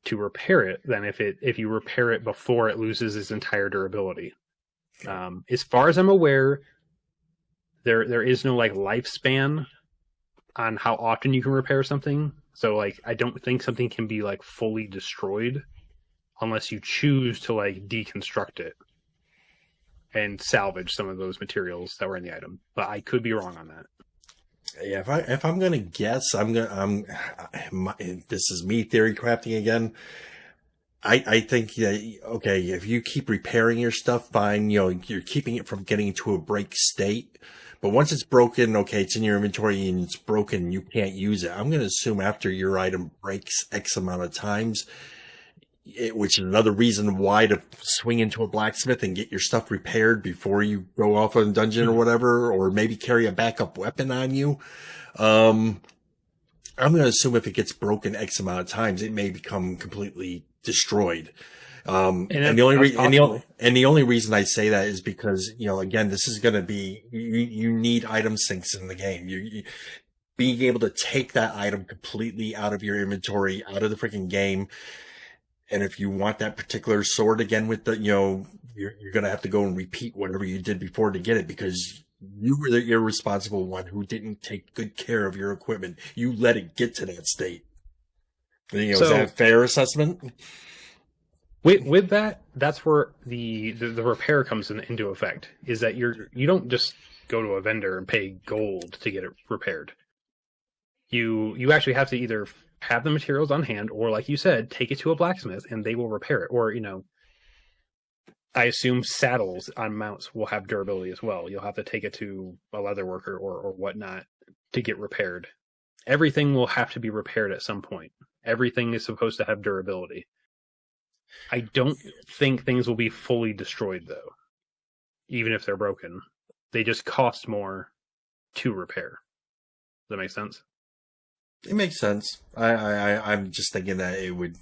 to repair it than if you repair it before it loses its entire durability. As far as I'm aware, there is no lifespan on how often you can repair something. So I don't think something can be fully destroyed unless you choose to deconstruct it and salvage some of those materials that were in the item. But I could be wrong on that. Yeah, if I'm gonna guess, this is me theory crafting again. I think okay, if you keep repairing your stuff, fine. You're keeping it from getting into a break state. But once it's broken, okay, it's in your inventory and it's broken, you can't use it. I'm gonna assume after your item breaks X amount of times, which is another reason why to swing into a blacksmith and get your stuff repaired before you go off on a dungeon or whatever, or maybe carry a backup weapon on you. I'm going to assume if it gets broken X amount of times, it may become completely destroyed. And the only reason I say that is because, again, this is going to be, you need item sinks in the game. You being able to take that item completely out of your inventory, out of the freaking game. And if you want that particular sword again with you're going to have to go and repeat whatever you did before to get it, because you were the irresponsible one who didn't take good care of your equipment. You let it get to that state. Is that a fair assessment? With that, that's where the repair comes into effect. Is that you don't just go to a vendor and pay gold to get it repaired. You actually have to either have the materials on hand, or like you said, take it to a blacksmith and they will repair it. Or, I assume saddles on mounts will have durability as well. You'll have to take it to a leather worker or whatnot to get repaired. Everything will have to be repaired at some point. Everything is supposed to have durability. I don't think things will be fully destroyed, though, even if they're broken. They just cost more to repair. Does that make sense? It makes sense. I'm just thinking that it would.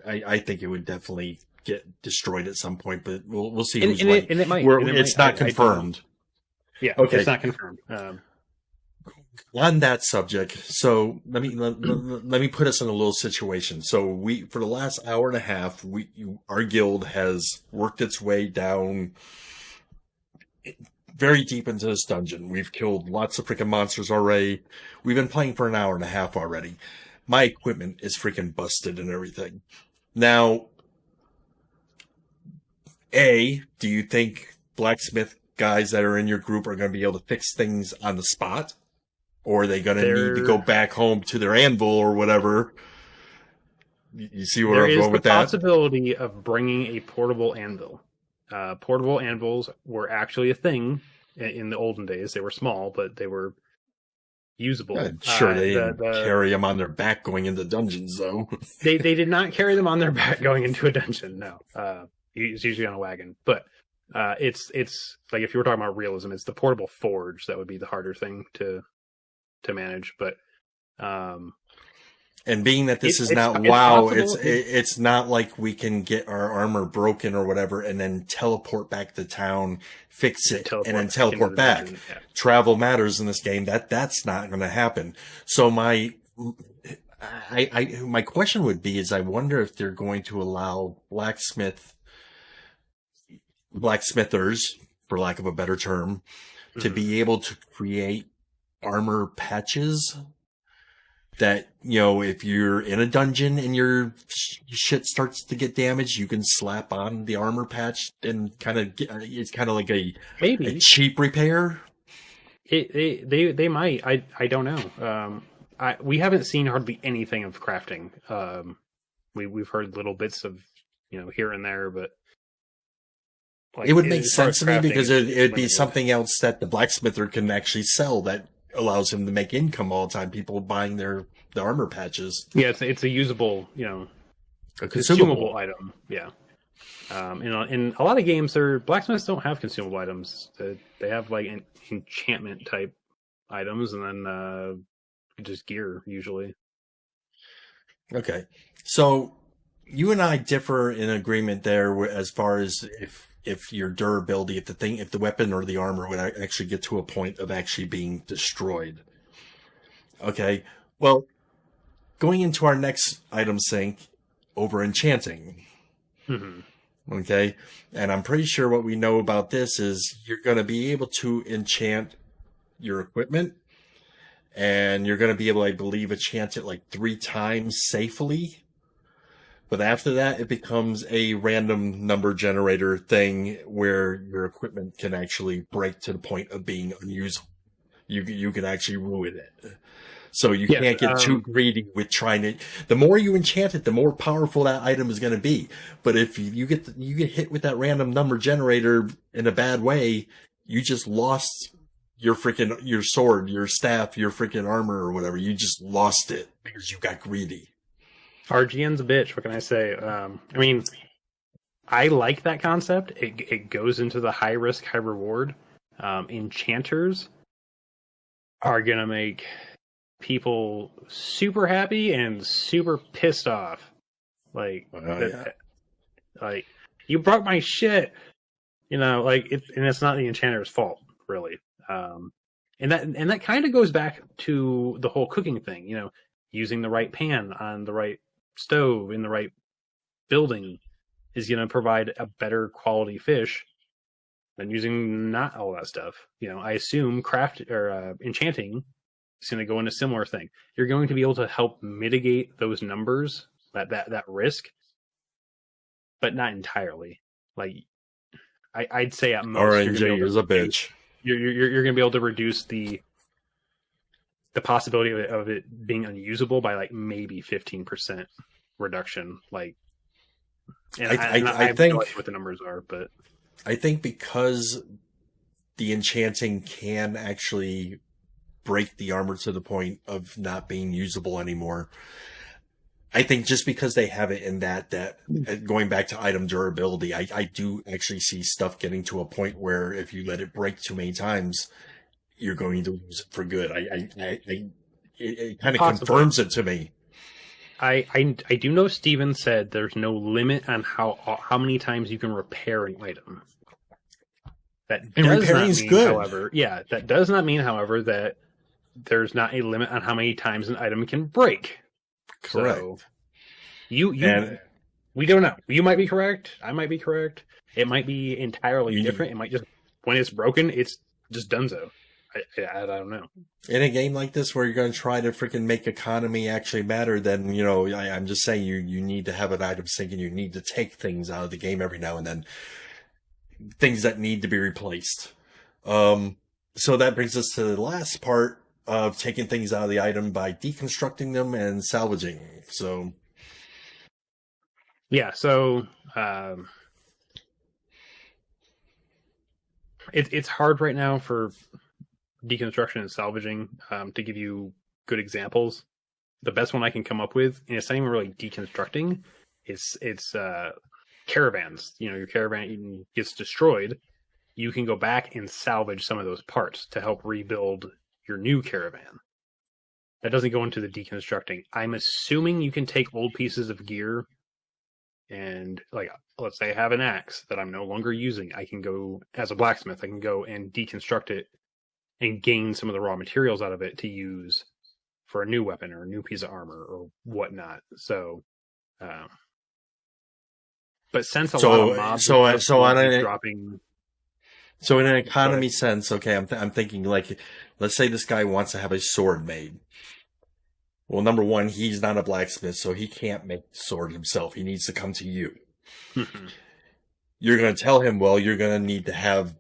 I think it would definitely get destroyed at some point, but we'll see. It might. It's not confirmed. Yeah. Okay. It's not confirmed. On that subject, so let me put us in a little situation. So for the last hour and a half, our guild has worked its way down very deep into this dungeon. We've killed lots of freaking monsters already. We've been playing for an hour and a half already. My equipment is freaking busted and everything. Now, do you think blacksmith guys that are in your group are going to be able to fix things on the spot? Or are they going to need to go back home to their anvil or whatever? You see where I'm going with that? There is the possibility of bringing a portable anvil. Portable anvils were actually a thing in the olden days. They were small, but they were usable. Sure, they didn't carry them on their back going into dungeons, though. they did not carry them on their back going into a dungeon. No, it's usually on a wagon. But it's like if you were talking about realism, it's the portable forge that would be the harder thing to manage. But and being that this is not WoW, it's not like we can get our armor broken or whatever and then teleport back to town, fix it, and then teleport back. Yeah. Travel matters in this game. That's not going to happen. So my question would be is I wonder if they're going to allow blacksmithers, for lack of a better term, to be able to create armor patches that, you know, if you're in a dungeon and your shit starts to get damaged, you can slap on the armor patch and kind of it's kind of like a cheap repair. They might. I don't know. We haven't seen hardly anything of crafting. We've heard little bits of, you know, here and there, but like, it would make sense to me because it'd be something else that the blacksmither can actually sell that allows him to make income all the time. People buying the armor patches. Yeah, it's a usable, you know, a consumable item. Yeah. In a lot of games, blacksmiths don't have consumable items. They have like enchantment type items, and then just gear usually. Okay, so you and I differ in agreement there as far as if your durability, if the weapon or the armor would actually get to a point of actually being destroyed. Okay, well, going into our next item sync over enchanting. Mm-hmm. Okay, and I'm pretty sure what we know about this is you're going to be able to enchant your equipment, and you're going to be able, I believe, enchant it like 3 times safely. But after that, it becomes a random number generator thing where your equipment can actually break to the point of being unusable. You can actually ruin it. So you can't get too greedy with trying to. The more you enchant it, the more powerful that item is going to be. But if you get hit with that random number generator in a bad way, you just lost your sword, your staff, your freaking armor or whatever. You just lost it because you got greedy. RGN's a bitch. What can I say? I mean, I like that concept. It goes into the high risk, high reward. Enchanters are gonna make people super happy and super pissed off. Like, like you broke my shit. You know, like and it's not the enchanter's fault, really. And that kind of goes back to the whole cooking thing. You know, using the right pan on the right stove in the right building is going to provide a better quality fish than using not all that stuff. You know, I assume enchanting is going to go into a similar thing. You're going to be able to help mitigate those numbers, that risk, but not entirely. Like I'd say at most, RNG is a bitch. You're going to be able to reduce the possibility of it being unusable by like maybe 15% reduction. Like, and I think no idea what the numbers are, but I think because the enchanting can actually break the armor to the point of not being usable anymore. I think just because they have it in that going back to item durability, I do actually see stuff getting to a point where if you let it break too many times, you're going to lose it for good. It kind of confirms it to me. I do know Steven said there's no limit on how many times you can repair an item. That does not mean, however, that there's not a limit on how many times an item can break. Correct. So we don't know. You might be correct. I might be correct. It might be entirely different. It might just when it's broken, it's just donezo. I don't know. In a game like this where you're going to try to freaking make economy actually matter, then, I'm just saying you need to have an item sink and you need to take things out of the game every now and then. Things that need to be replaced. So that brings us to the last part of taking things out of the item by deconstructing them and salvaging. So... yeah, so it's hard right now for deconstruction and salvaging to give you good examples. The best one I can come up with, and it's not even really deconstructing, it's caravans. Your caravan gets destroyed. You can go back and salvage some of those parts to help rebuild your new caravan. That doesn't go into the deconstructing. I'm assuming you can take old pieces of gear and, like, let's say I have an axe that I'm no longer using. I can go, as a blacksmith, I can go and deconstruct it and gain some of the raw materials out of it to use for a new weapon or a new piece of armor or whatnot. So, but since a lot of mobs dropping... So in an economy sense, okay, I'm thinking, like, let's say this guy wants to have a sword made. Well, number one, he's not a blacksmith, so he can't make the sword himself. He needs to come to you. You're going to tell him, well, you're going to need to have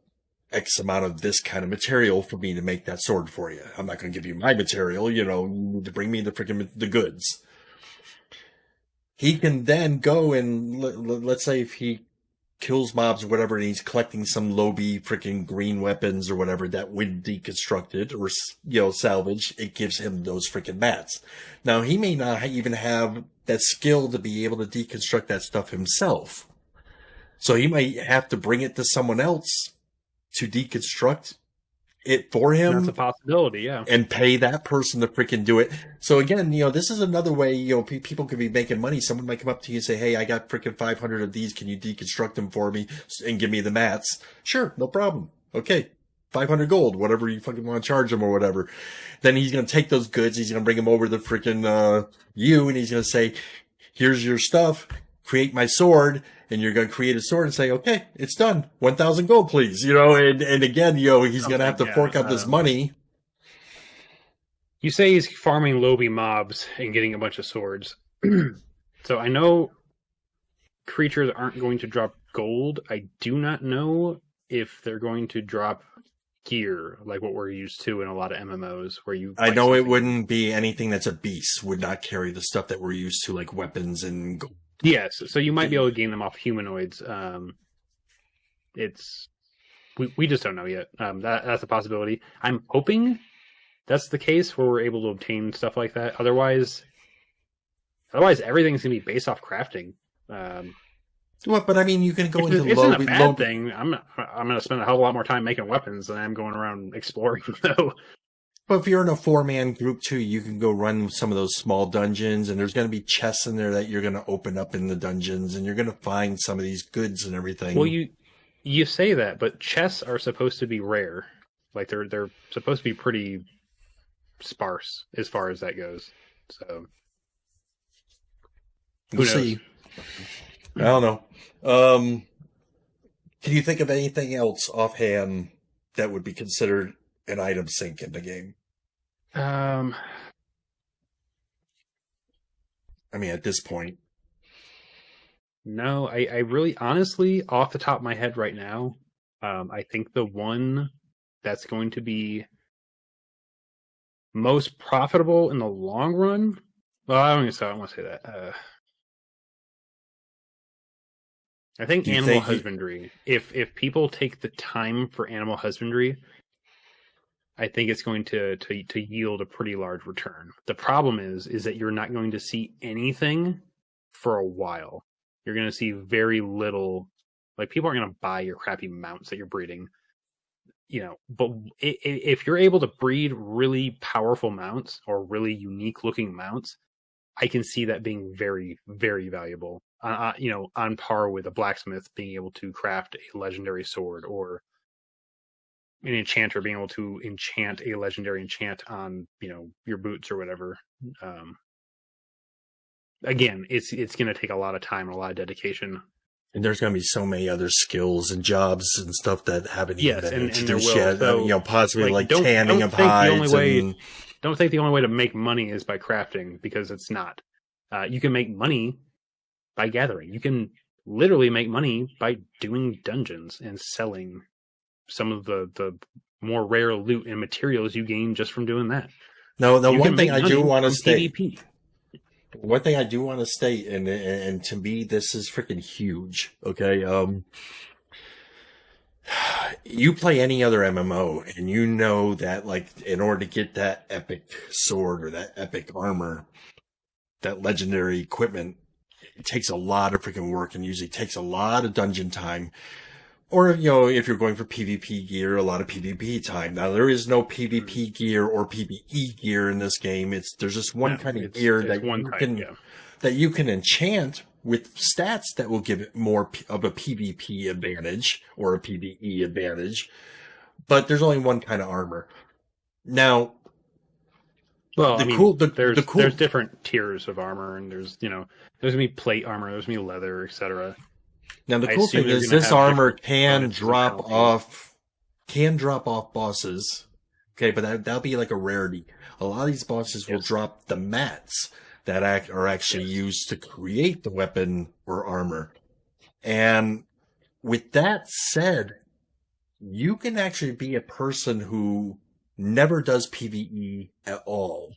X amount of this kind of material for me to make that sword for you. I'm not going to give you my material, you need to bring me the goods. He can then go and, let's say if he kills mobs or whatever, and he's collecting some low-B freaking green weapons or whatever that when deconstructed or, salvaged, it gives him those freaking mats. Now, he may not even have that skill to be able to deconstruct that stuff himself. So he might have to bring it to someone else to deconstruct it for him. That's a possibility, yeah. And pay that person to freaking do it. So again, this is another way, people could be making money. Someone might come up to you and say, hey, I got freaking 500 of these. Can you deconstruct them for me and give me the mats? Sure, no problem. Okay, 500 gold, whatever you fucking want to charge him or whatever. Then he's going to take those goods. He's going to bring them over to freaking you, and he's going to say, here's your stuff. Create my sword. And you're going to create a sword and say, okay, it's done. 1,000 gold, please. And again, he's going to have to fork out this money. You say he's farming Lobi mobs and getting a bunch of swords. So I know creatures aren't going to drop gold. I do not know if they're going to drop gear like what we're used to in a lot of MMOs where you... I know it wouldn't be anything that's a beast, would not carry the stuff that we're used to, like weapons and gold. Yes, so you might be able to gain them off humanoids. We just don't know yet. That's a possibility. I'm hoping that's the case where we're able to obtain stuff like that. Otherwise everything's gonna be based off crafting. But I mean, you can go into it's not a bad thing. I'm gonna spend a hell of a lot more time making weapons than I'm going around exploring though. But if you're in a 4-man group too, you can go run some of those small dungeons, and there's going to be chests in there that you're going to open up in the dungeons, and you're going to find some of these goods and everything. Well, you say that, but chests are supposed to be rare. Like they're supposed to be pretty sparse as far as that goes. So we'll see. I don't know. Can you think of anything else offhand that would be considered an item sink in the game? I mean, at this point. No, I really, honestly, off the top of my head right now, I think the one that's going to be most profitable in the long run... Well, I don't want to say that. I think animal husbandry. If people take the time for animal husbandry, I think it's going to yield a pretty large return. The problem is that you're not going to see anything for a while. You're going to see very little. Like, people aren't going to buy your crappy mounts that you're breeding. But if you're able to breed really powerful mounts or really unique looking mounts, I can see that being very, very valuable. On par with a blacksmith being able to craft a legendary sword, or an enchanter being able to enchant a legendary enchant on, your boots or whatever. Again, it's going to take a lot of time and a lot of dedication. And there's going to be so many other skills and jobs and stuff that haven't even been and there introduced will. yet. So, possibly like don't tanning of think the only hides. way- Don't think the only way to make money is by crafting, because it's not. You can make money by gathering. You can literally make money by doing dungeons and selling some of the more rare loot and materials you gain just from doing that. No, the You one can thing make I do money want to from state, PvP. one thing I do want to state, and to me this is freaking huge. Okay, you play any other MMO, and you know that, like, in order to get that epic sword or that epic armor, that legendary equipment, it takes a lot of freaking work and usually takes a lot of dungeon time. Or, if you're going for PvP gear, a lot of PvP time. Now, there is no PvP gear or PvE gear in this game. There's just one kind of gear that you can enchant with stats that will give it more of a PvP advantage or a PvE advantage. But there's only one kind of armor. Now, well, there's different tiers of armor, and there's going to be plate armor, there's going to be leather, etc. Now, the cool thing is this armor can drop off bosses. Okay, but that'll be like a rarity. A lot of these bosses will drop the mats that are actually used to create the weapon or armor. And with that said, you can actually be a person who never does PvE at all.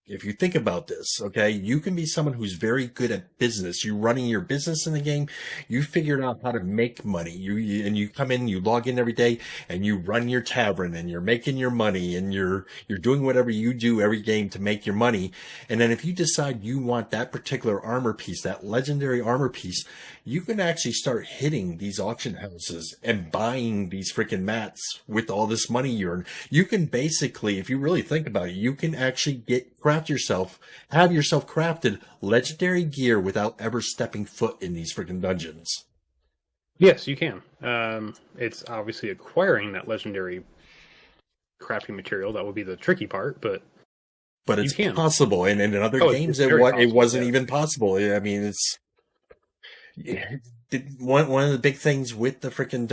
If you think about this, okay, you can be someone who's very good at business. You're running your business in the game. You figured out how to make money. You come in, you log in every day, and you run your tavern, and you're making your money, and you're doing whatever you do every game to make your money. And then if you decide you want that particular armor piece, that legendary armor piece, you can actually start hitting these auction houses and buying these freaking mats with all this money you earn. You can basically, if you really think about it, you can actually have yourself crafted legendary gear without ever stepping foot in these freaking dungeons. Yes, you can. It's obviously acquiring that legendary crafting material that would be the tricky part, but it's possible. And in other games, it wasn't even possible. I mean, it's one of the big things with the freaking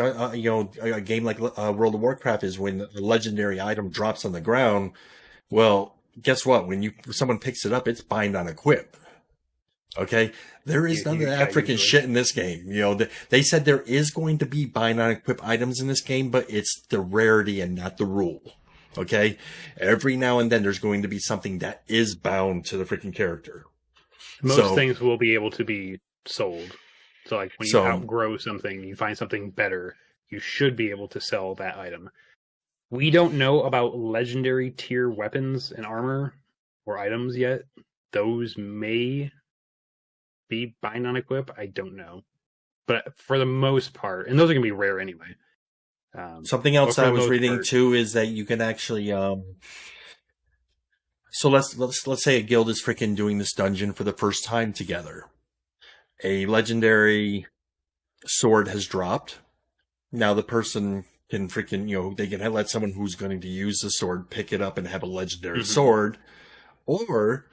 a game like World of Warcraft is when a legendary item drops on the ground. Well, guess what? When someone picks it up, it's bind on equip. Okay, there is none of that freaking shit in this game. They said there is going to be bind on equip items in this game, but it's the rarity and not the rule. Okay, every now and then there's going to be something that is bound to the freaking character. Most things will be able to be sold. So, like, when you outgrow something, you find something better, you should be able to sell that item. We don't know about legendary tier weapons and armor or items yet. Those may be bind on equip. I don't know. But for the most part, and those are going to be rare anyway. Something else I was reading too is that you can actually so let's say a guild is freaking doing this dungeon for the first time together. A legendary sword has dropped. Now the person can freaking, they can let someone who's going to use the sword pick it up and have a legendary sword. Or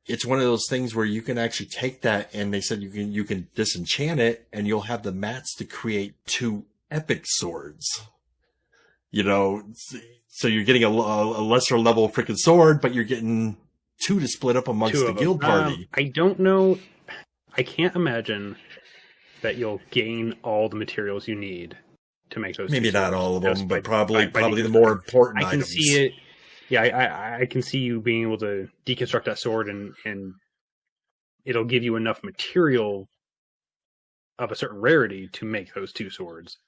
it's one of those things where you can actually take that, and they said you can disenchant it, and you'll have the mats to create 2 epic swords. So you're getting a lesser level freaking sword, but you're getting 2 to split up amongst the guild party. I don't know. I can't imagine that you'll gain all the materials you need to make those. Maybe not all of them, but probably the more important items. I can see it. Yeah, I can see you being able to deconstruct that sword, and it'll give you enough material of a certain rarity to make those 2 swords.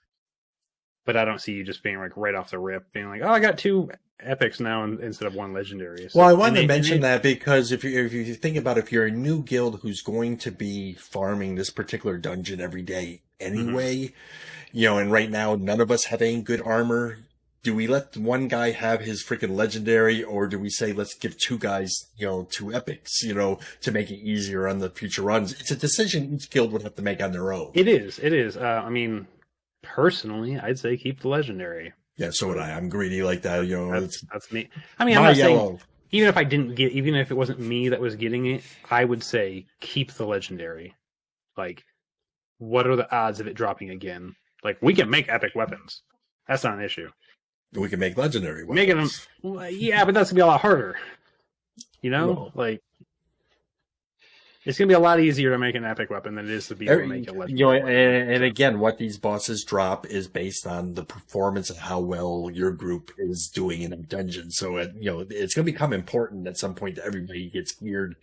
But I don't see you just being like right off the rip, being like, "Oh, I got 2 epics now instead of 1 legendary." So, well, I wanted to mention that because if you think about it, if you're a new guild who's going to be farming this particular dungeon every day anyway, and right now none of us have any good armor. Do we let one guy have his freaking legendary, or do we say let's give 2 guys, 2 epics, to make it easier on the future runs? It's a decision each guild would have to make on their own. It is. I mean, personally, I'd say keep the legendary. Yeah, so would I. I'm greedy like that. That's me. I mean, I'm not saying even if it wasn't me that was getting it, I would say keep the legendary. Like, what are the odds of it dropping again? Like, we can make epic weapons. That's not an issue. We can make legendary weapons. Making them, well, yeah, but that's gonna be a lot harder. You know, Well, like it's gonna be a lot easier to make an epic weapon than it is to be able to make a legendary. And again, what these bosses drop is based on the performance and how well your group is doing in a dungeon. So, it's going to become important at some point that everybody gets geared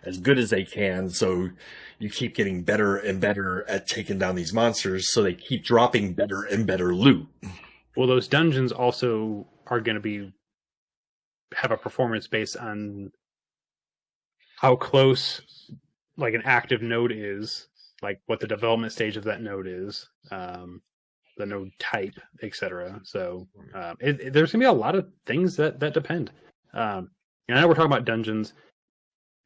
as good as they can. So you keep getting better and better at taking down these monsters. So they keep dropping better and better loot. Well, those dungeons also are going to have a performance based on how close, like, an active node is, like what the development stage of that node is, the node type, etc. So there's going to be a lot of things that depend. I know we're talking about dungeons.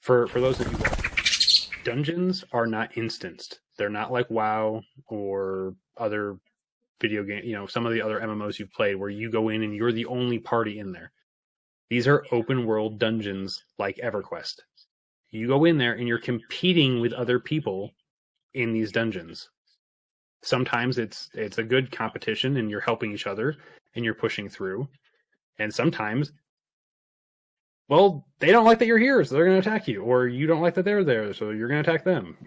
For those of you that dungeons are not instanced. They're not like WoW or other video game, some of the other MMOs you've played where you go in and you're the only party in there. These are open world dungeons like EverQuest. You go in there and you're competing with other people in these dungeons. Sometimes it's a good competition and you're helping each other and you're pushing through. And sometimes, well, they don't like that you're here, so they're going to attack you. Or you don't like that they're there, so you're going to attack them.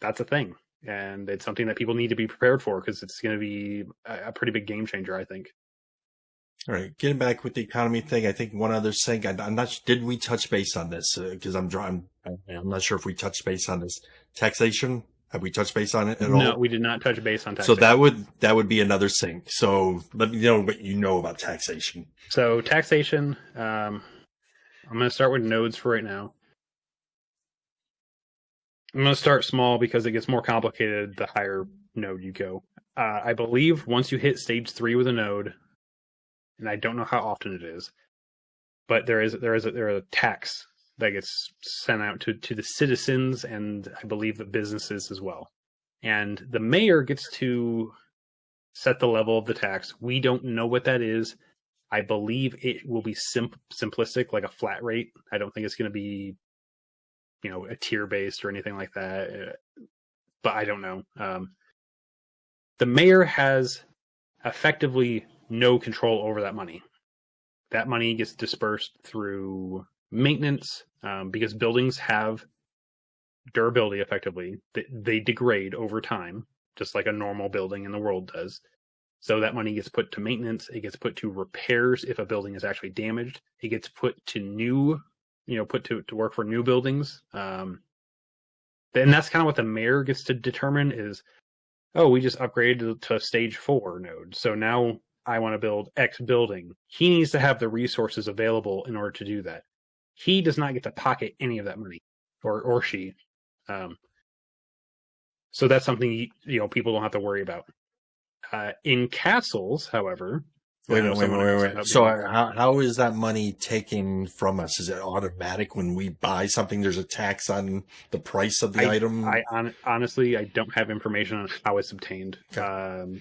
That's a thing. And it's something that people need to be prepared for because it's going to be a pretty big game changer, I think. All right, getting back with the economy thing, I think one other thing, I'm not. Did we touch base on this? Because I'm not sure if we touched base on this. Taxation. Have we touched base on it at all? No, we did not touch base on taxation. So that would be another thing. So let me know what you know about taxation. So taxation. I'm going to start with nodes for right now. I'm going to start small because it gets more complicated the higher node you go. I believe once you hit stage 3 with a node, and I don't know how often it is, but there is a tax that gets sent out to the citizens and I believe the businesses as well. And the mayor gets to set the level of the tax. We don't know what that is. I believe it will be simplistic, like a flat rate. I don't think it's going to be, a tier based or anything like that. But I don't know. The mayor has effectively no control over that money. That money gets dispersed through maintenance because buildings have durability effectively. They degrade over time, just like a normal building in the world does. So that money gets put to maintenance. It gets put to repairs if a building is actually damaged. It gets put to new, put to work for new buildings. And that's kind of what the mayor gets to determine is, we just upgraded to stage 4 node. So now I want to build X building. He needs to have the resources available in order to do that. He does not get to pocket any of that money, or she. So that's something people don't have to worry about. In castles, however, wait. So how is that money taken from us? Is it automatic when we buy something? There's a tax on the price of the item. Honestly, I don't have information on how it's obtained. Okay.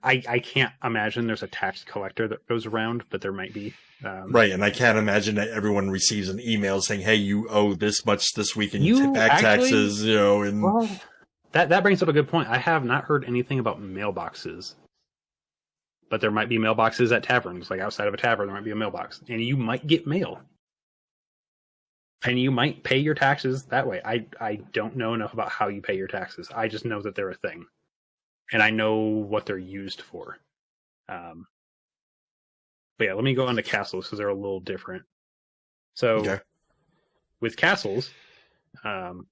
I can't imagine there's a tax collector that goes around, but there might be. Right, and I can't imagine that everyone receives an email saying, "Hey, you owe this much this week, and you pay back taxes." And well, that brings up a good point. I have not heard anything about mailboxes, but there might be mailboxes at taverns, like outside of a tavern. There might be a mailbox, and you might get mail, and you might pay your taxes that way. I don't know enough about how you pay your taxes. I just know that they're a thing. And I know what they're used for. But yeah, let me go on to castles because they're a little different. So with castles, the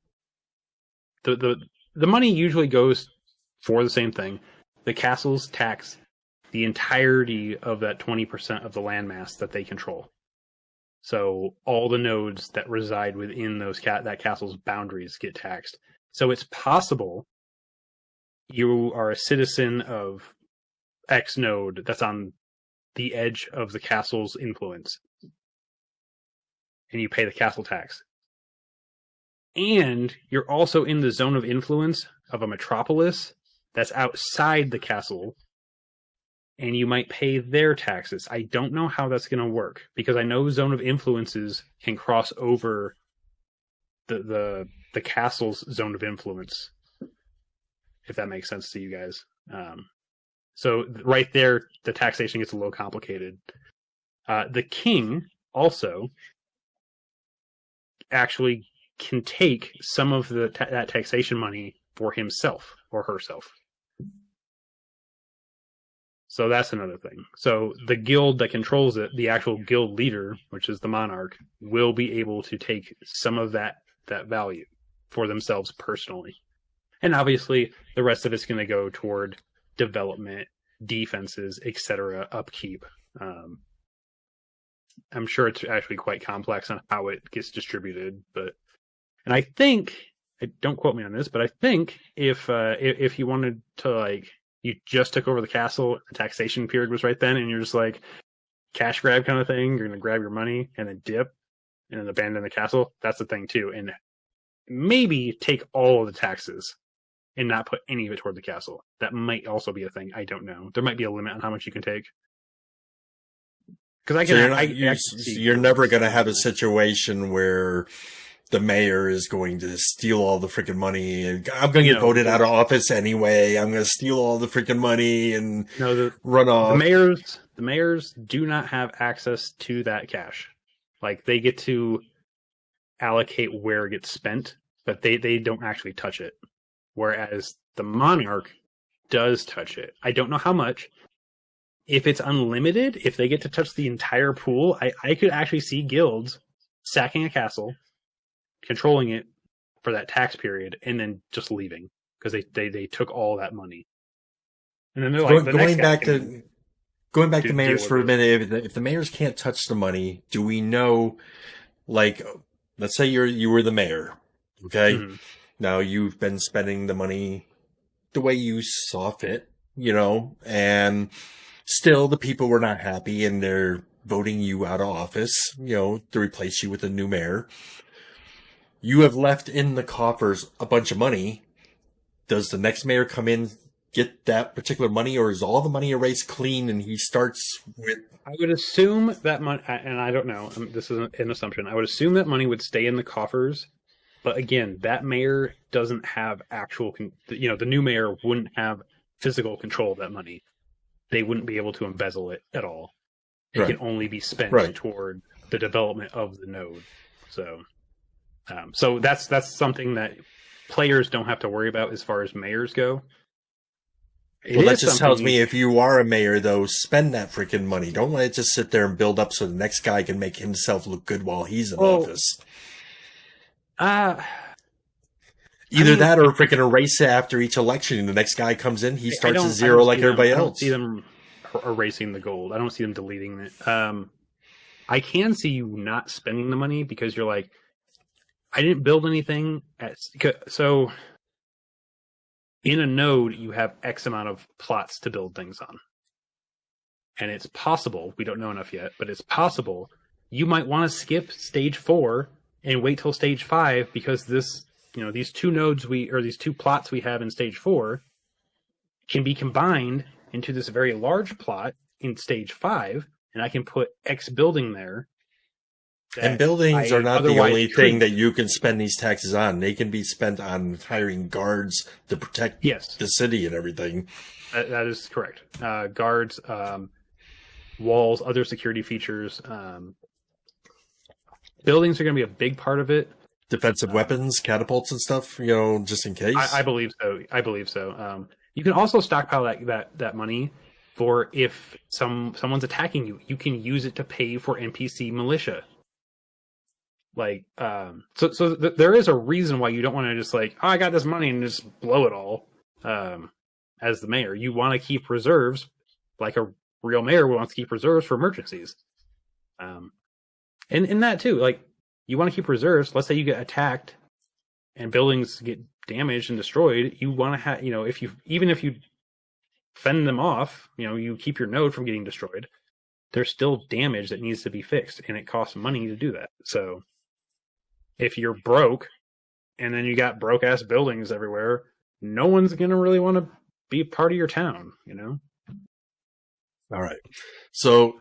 money usually goes for the same thing. The castles tax the entirety of that 20% of the landmass that they control. So all the nodes that reside within that castle's boundaries get taxed. So it's possible you are a citizen of X node that's on the edge of the castle's influence, and you pay the castle tax. And you're also in the zone of influence of a metropolis that's outside the castle, and you might pay their taxes. I don't know how that's going to work, because I know zone of influences can cross over the castle's zone of influence, if that makes sense to you guys. So right there, the taxation gets a little complicated. The king also actually can take some of that taxation money for himself or herself. So that's another thing. So the guild that controls it, the actual guild leader, which is the monarch, will be able to take some of that value for themselves personally. And obviously, the rest of it's going to go toward development, defenses, etc., upkeep. I'm sure it's actually quite complex on how it gets distributed, and I think, don't quote me on this, but I think if you wanted to, like, you just took over the castle, the taxation period was right then, and you're just like cash grab kind of thing, you're going to grab your money and then dip and then abandon the castle. That's the thing too, and maybe take all of the taxes and not put any of it toward the castle. That might also be a thing. I don't know. There might be a limit on how much you can take. Because you're never going to have a situation where the mayor is going to steal all the freaking money, and I'm going to get voted out of office anyway. I'm going to steal all the freaking money and run off. The mayors do not have access to that cash. Like, they get to allocate where it gets spent, but they don't actually touch it. Whereas the monarch does touch it. I don't know how much. If it's unlimited, if they get to touch the entire pool, I could actually see guilds sacking a castle, controlling it for that tax period, and then just leaving because they took all that money. And then they're like, going back to mayors for a minute. If the mayors can't touch the money, do we know? Like, let's say you were the mayor, okay? Mm-hmm. Now you've been spending the money the way you saw fit, and still the people were not happy, and they're voting you out of office, to replace you with a new mayor. You have left in the coffers a bunch of money. Does the next mayor come in, get that particular money, or is all the money erased clean and he starts with... I would assume that money, and I don't know, this is an assumption, I would assume that money would stay in the coffers, but again, that mayor doesn't have actual, the new mayor wouldn't have physical control of that money. They wouldn't be able to embezzle it at all. It can only be spent toward the development of the node. So that's something that players don't have to worry about as far as mayors go. That just tells me if you are a mayor, though, spend that freaking money. Don't let it just sit there and build up so the next guy can make himself look good while he's in office. Either that or freaking erase it after each election. The next guy comes in, he starts at zero like everybody else. I don't see them erasing the gold. I don't see them deleting it. I can see you not spending the money because you're like, I didn't build anything. So in a node, you have X amount of plots to build things on. And it's possible, we don't know enough yet, but it's possible you might want to skip stage 4 and wait till stage 5 because these two nodes these two plots we have in stage 4 can be combined into this very large plot in stage 5, and I can put X building there. And buildings are not the only thing that you can spend these taxes on. They can be spent on hiring guards to protect the city and everything. That is correct. Guards, walls, other security features. Buildings are going to be a big part of it. Defensive weapons, catapults and stuff, just in case. I believe so. You can also stockpile that money for if someone's attacking you. You can use it to pay for NPC militia. Like, so there is a reason why you don't want to just like, I got this money and just blow it all. As the mayor, you want to keep reserves, like a real mayor wants to keep reserves for emergencies. And in that too, like, you want to keep reserves. Let's say you get attacked and buildings get damaged and destroyed. You want to have, even if you fend them off, you keep your node from getting destroyed. There's still damage that needs to be fixed, and it costs money to do that. So if you're broke and then you got broke ass buildings everywhere, no one's going to really want to be part of your town, All right. So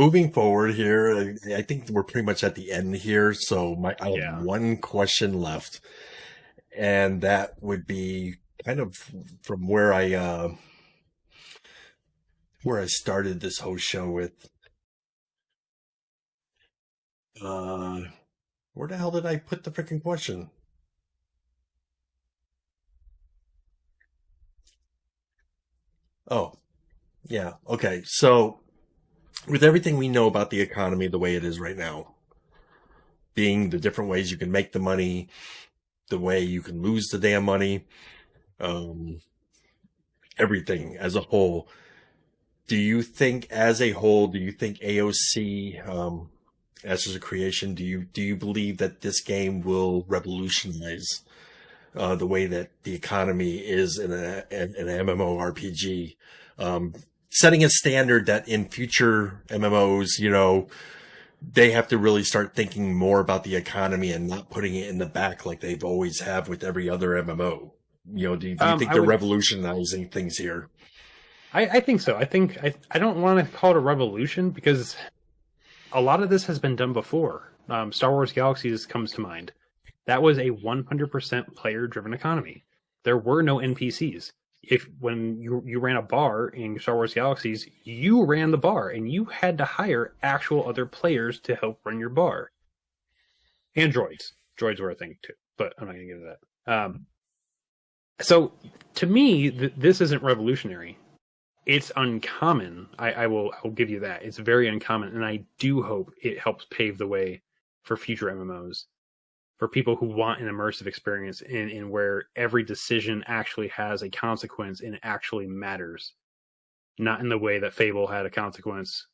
moving forward here, I think we're pretty much at the end here. So I have Yeah. one question left, and that would be kind of from where I started this whole show with. Uh, where the hell did I put the freaking question? Oh, yeah. Okay. So with everything we know about the economy the way it is right now, being the different ways you can make the money, the way you can lose the damn money, um, everything as a whole. Do you think, as a whole, do you think AOC, Ashes of Creation, do you believe that this game will revolutionize the way that the economy is in an MMORPG, setting a standard that in future MMOs, they have to really start thinking more about the economy and not putting it in the back like they've always have with every other MMO. Do you think they're revolutionizing things here? I think so. I don't want to call it a revolution because a lot of this has been done before. Star Wars Galaxies comes to mind. That was a 100% player-driven economy. There were no NPCs. When you ran a bar in Star Wars Galaxies, you ran the bar, and you had to hire actual other players to help run your bar. And droids. Droids were a thing too, but I'm not going to get into that. So, to me, this isn't revolutionary. It's uncommon. I will give you that. It's very uncommon, and I do hope it helps pave the way for future MMOs, for people who want an immersive experience in where every decision actually has a consequence and actually matters, not in the way that Fable had a consequence,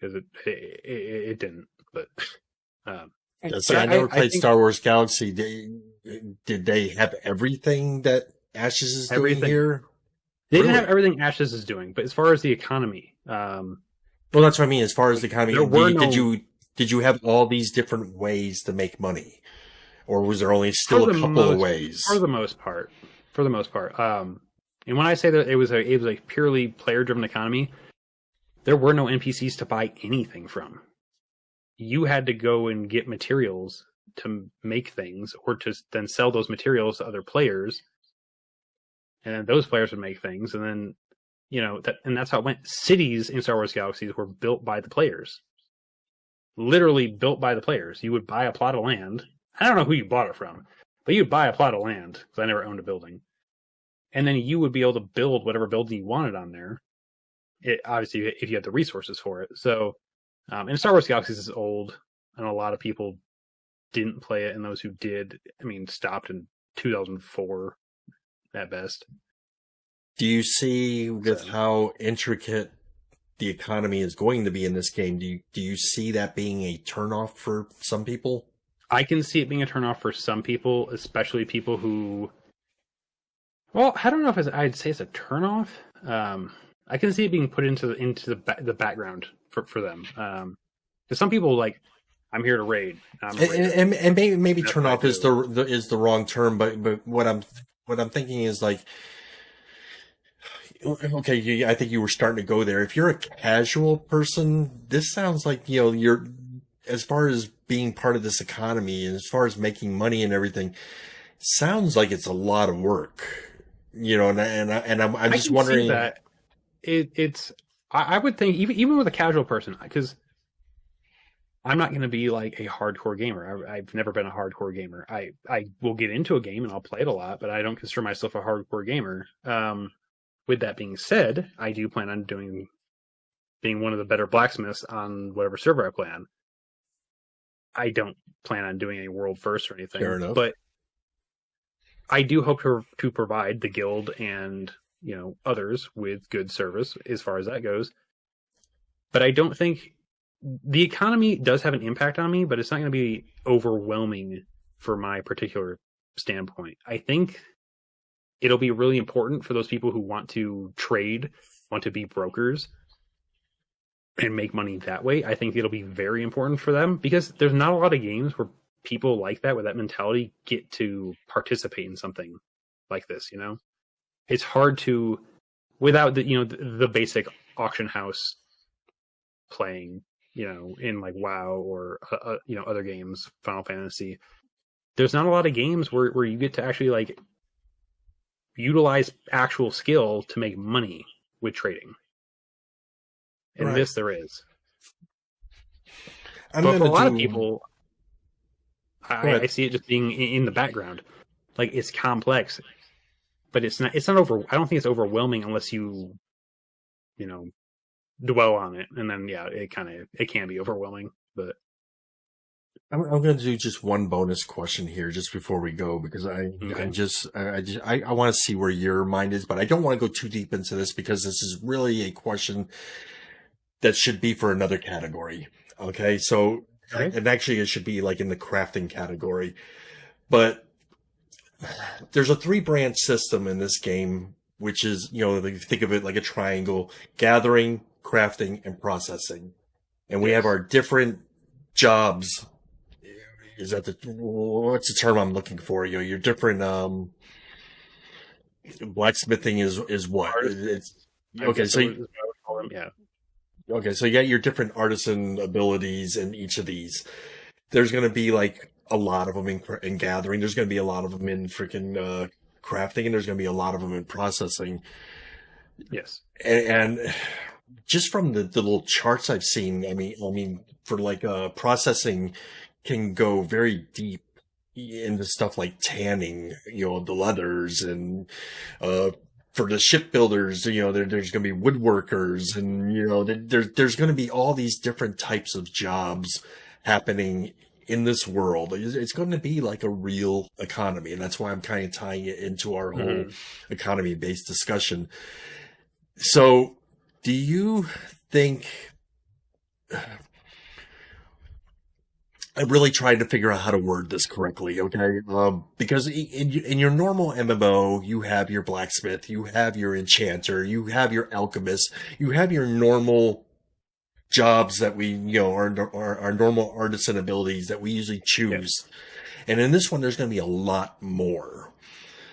because it didn't. But See, I never played Star Wars Galaxy. Did they have everything that Ashes is doing here? They didn't have everything Ashes is doing, but as far as the economy, well, that's what I mean. As far as the economy, did you have all these different ways to make money, or was there only still a couple of ways? For the most part. And when I say that it was a purely player-driven economy, there were no NPCs to buy anything from. You had to go and get materials to make things, or to then sell those materials to other players. And then those players would make things, and then, and that's how it went. Cities in Star Wars Galaxies were built by the players. Literally built by the players. You would buy a plot of land. I don't know who you bought it from, but you'd buy a plot of land, because I never owned a building. And then you would be able to build whatever building you wanted on there. Obviously, if you had the resources for it. So, and Star Wars Galaxies is old, and a lot of people didn't play it, and those who did, stopped in 2004 at best. Do you see, with how intricate the economy is going to be in this game, do you see that being a turnoff for some people? I can see it being a turnoff for some people, especially people who, well, I don't know if I'd say it's a turnoff. I can see it being put into the background for them. Because some people, like, I'm here to raid. And maybe turnoff is the wrong term, but what I'm thinking is, like, okay, I think you were starting to go there. If you're a casual person, this sounds like, you're, as far as being part of this economy and as far as making money and everything, sounds like it's a lot of work, and I'm just wondering that it's, I would think even with a casual person, because I'm not going to be like a hardcore gamer. I've never been a hardcore gamer. I will get into a game and I'll play it a lot, but I don't consider myself a hardcore gamer. With that being said, I do plan on being one of the better blacksmiths on whatever server I play on. I don't plan on doing any world first or anything. Fair enough. But I do hope to provide the guild and others with good service as far as that goes. But I don't think the economy does have an impact on me, but it's not going to be overwhelming for my particular standpoint. I think it'll be really important for those people who want to trade, want to be brokers, and make money that way. I think it'll be very important for them, because there's not a lot of games where people like that, with that mentality, get to participate in something like this. It's hard to, without the basic auction house playing, in like WoW or other games, Final Fantasy. There's not a lot of games where you get to actually like utilize actual skill to make money with trading. And Right. this there is. I'm But for a gonna lot of do- people, Go ahead. I see it just being in the background. Like, it's complex, but it's not over. I don't think it's overwhelming unless you dwell on it, and then it can be overwhelming. But I'm going to do just one bonus question here just before we go, because I want to see where your mind is, but I don't want to go too deep into this because this is really a question that should be for another category. Okay. So, and actually it should be like in the crafting category, but there's a 3-branch system in this game, which is, think of it like a triangle: gathering, crafting, and processing. And we have our different jobs. Is that what's the term I'm looking for? Your different, blacksmithing is what? It's okay. So okay. So you got your different artisan abilities in each of these. There's going to be like a lot of them in gathering. There's going to be a lot of them in freaking, crafting, and there's going to be a lot of them in processing. Yes. And just from the little charts I've seen, I mean, for like, processing can go very deep into stuff like tanning, the leathers, and, for the shipbuilders, there's going to be woodworkers, and, there's going to be all these different types of jobs happening in this world. It's going to be like a real economy. And that's why I'm kind of tying it into our whole economy based discussion. So do you think, I really tried to figure out how to word this correctly, okay? Because in your normal MMO, you have your blacksmith, you have your enchanter, you have your alchemist, you have your normal jobs that we, our normal artisan abilities that we usually choose. Yeah. And in this one, there's going to be a lot more.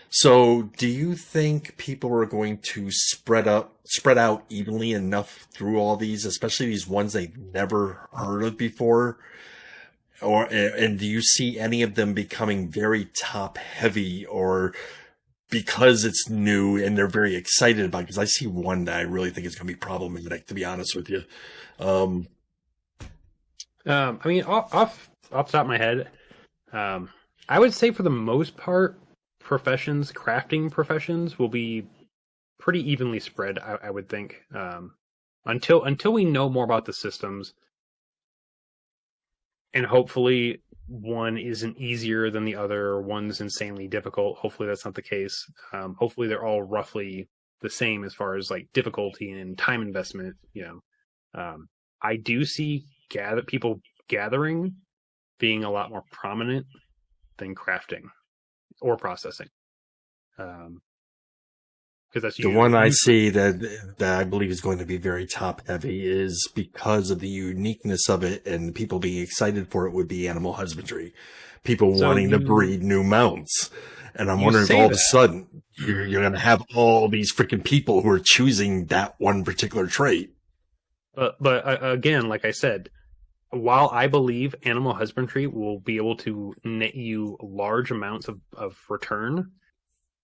So do you think people are going to spread out evenly enough through all these, especially these ones they've never heard of before? And do you see any of them becoming very top heavy, or because it's new and they're very excited about it? Because I see one that I really think is going to be problematic, to be honest with you. I mean, off the top of my head, I would say for the most part, crafting professions will be pretty evenly spread, I would think. Until we know more about the systems. And hopefully one isn't easier than the other, or one's insanely difficult. Hopefully that's not the case. Hopefully they're all roughly the same as far as like difficulty and time investment. I do see people gathering being a lot more prominent than crafting or processing. Because that's the one I see that I believe is going to be very top heavy is because of the uniqueness of it, and people being excited for it would be animal husbandry. People wanting to breed new mounts. And I'm wondering if all of a sudden you're going to have all these freaking people who are choosing that one particular trait. But again, like I said, while I believe animal husbandry will be able to net you large amounts of return,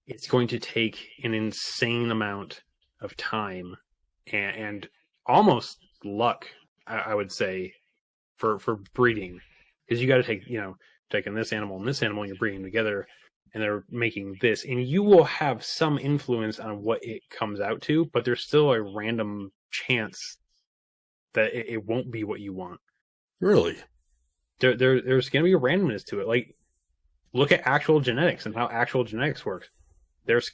it's going to take an insane amount of time and almost luck, I would say, for breeding. Because you got to take, taking this animal and this animal, and you're breeding together, and they're making this. And you will have some influence on what it comes out to, but there's still a random chance that it won't be what you want. Really? There's going to be a randomness to it. Like, look at actual genetics and how actual genetics works. There's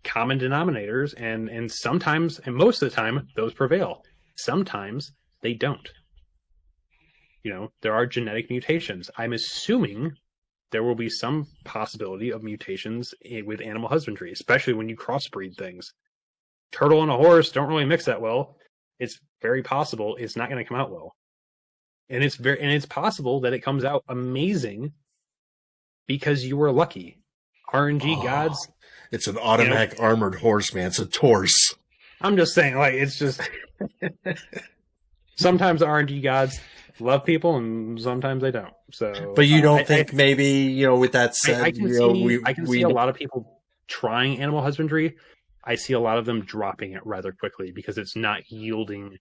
common denominators, and sometimes, and most of the time, those prevail. Sometimes they don't. There are genetic mutations. I'm assuming there will be some possibility of mutations with animal husbandry, especially when you crossbreed things. Turtle and a horse don't really mix that well. It's very possible it's not going to come out well. And it's possible that it comes out amazing because you were lucky. RNG gods. It's an automatic armored horse, man. It's a torse. I'm just saying, like, it's just sometimes the RNG gods love people, and sometimes they don't. So, but you don't think maybe, you know, with that said, I can see a lot of people trying animal husbandry. I see a lot of them dropping it rather quickly because it's not yielding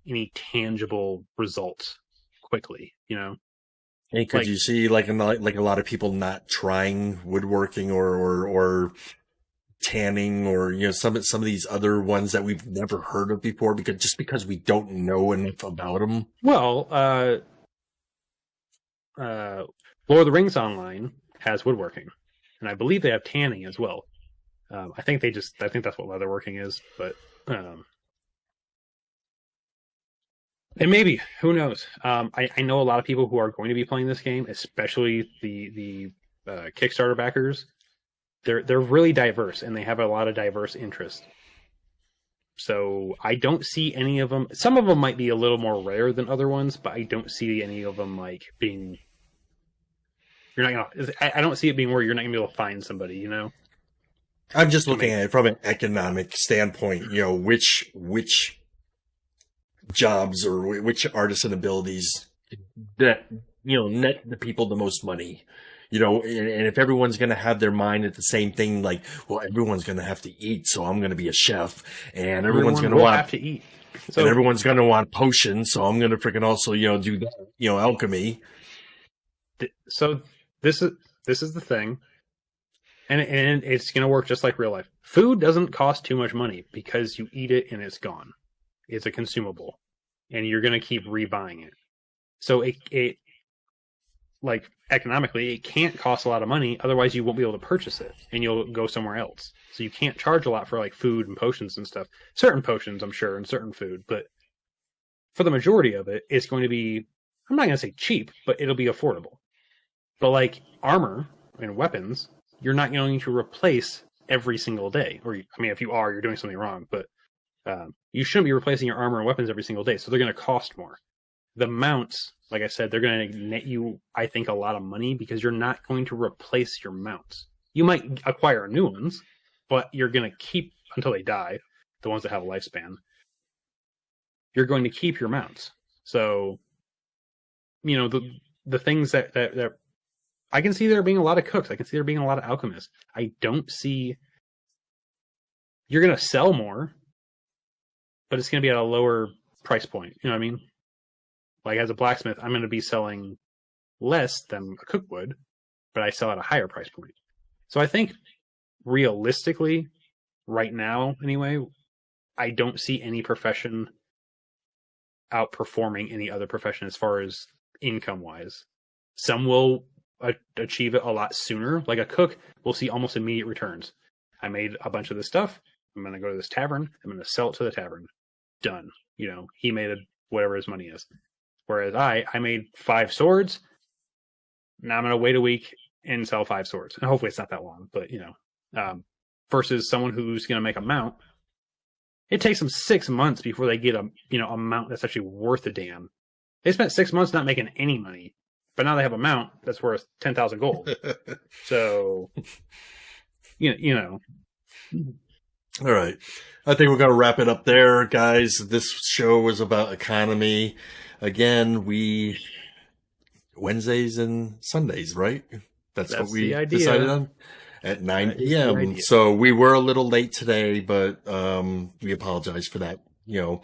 any tangible results quickly. You know. Hey, could you see like a lot of people not trying woodworking or tanning or, you know, some of these other ones that we've never heard of before because we don't know enough about them? Well, Lord of the Rings Online has woodworking, and I believe they have tanning as well. I think that's what leatherworking is, but and maybe, who knows? I know a lot of people who are going to be playing this game, especially the Kickstarter backers. They're really diverse, and they have a lot of diverse interests. So I don't see any of them. Some of them might be a little more rare than other ones, but I don't see any of them like being. You're not gonna. I don't see it being where you're not gonna be able to find somebody. You know. I'm just looking at it from an economic standpoint. You know, which jobs or which artisan abilities that, you know, net the people the most money. You know, and if everyone's going to have their mind at the same thing, like, well, everyone's going to have to eat, so I'm going to be a chef, and everyone's going to have to eat, so, and everyone's going to want potions, so I'm going to freaking also, you know, do that, you know, alchemy. So this is the thing, and it's going to work just like real life. Food doesn't cost too much money because you eat it and it's gone. It's a consumable, and you're going to keep rebuying it. So it like economically, it can't cost a lot of money. Otherwise, you won't be able to purchase it, and you'll go somewhere else. So you can't charge a lot for like food and potions and stuff. Certain potions, I'm sure, and certain food, but for the majority of it, it's going to be, I'm not going to say cheap, but it'll be affordable. But like armor and weapons, you're not going to replace every single day. Or, I mean, if you are, you're doing something wrong, but you shouldn't be replacing your armor and weapons every single day. So they're going to cost more. The mounts, like I said, they're going to net you, I think, a lot of money because you're not going to replace your mounts. You might acquire new ones, but you're going to keep, until they die, the ones that have a lifespan, you're going to keep your mounts. So, you know, the things that I can see there being a lot of cooks. I can see there being a lot of alchemists. I don't see, you're going to sell more, but it's going to be at a lower price point. You know what I mean? Like as a blacksmith, I'm going to be selling less than a cook would, but I sell at a higher price point. So I think realistically, right now anyway, I don't see any profession outperforming any other profession as far as income wise. Some will achieve it a lot sooner. Like a cook will see almost immediate returns. I made a bunch of this stuff. I'm going to go to this tavern. I'm going to sell it to the tavern. Done. You know, he made whatever his money is. Whereas I made 5 swords. Now I'm going to wait a week and sell 5 swords. And hopefully it's not that long, but you know, versus someone who's going to make a mount, it takes them 6 months before they get a mount that's actually worth a damn. They spent 6 months not making any money, but now they have a mount that's worth 10,000 gold. So, you know. All right. I think we're going to wrap it up there, guys. This show was about economy. Again, Wednesdays and Sundays, right? That's what we decided on at 9 p.m. So we were a little late today, but we apologize for that, you know.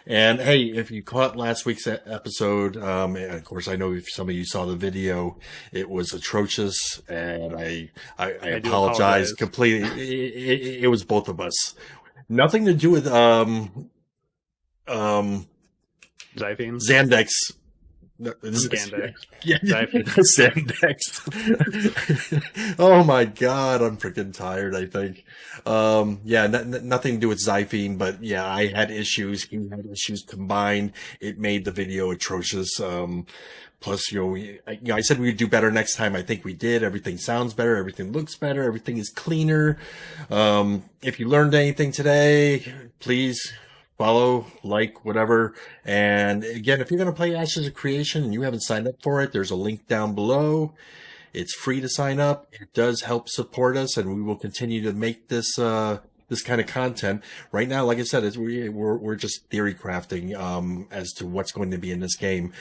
And hey, if you caught last week's episode, and of course I know if some of you saw the video, it was atrocious, and I apologize completely. It was both of us. Nothing to do with Ghandex. Ghandex. Yeah, Ghandex. Oh my god, I'm freaking tired, I think. Yeah, nothing to do with Zyphene, but yeah, I had issues. He had issues combined. It made the video atrocious. Plus, I said we would do better next time. I think we did. Everything sounds better. Everything looks better. Everything is cleaner. If you learned anything today, please follow, like, whatever. And again, if you're going to play Ashes of Creation and you haven't signed up for it, there's a link down below. It's free to sign up. It does help support us, and we will continue to make this this kind of content. Right now, like I said, we're just theory crafting as to what's going to be in this game.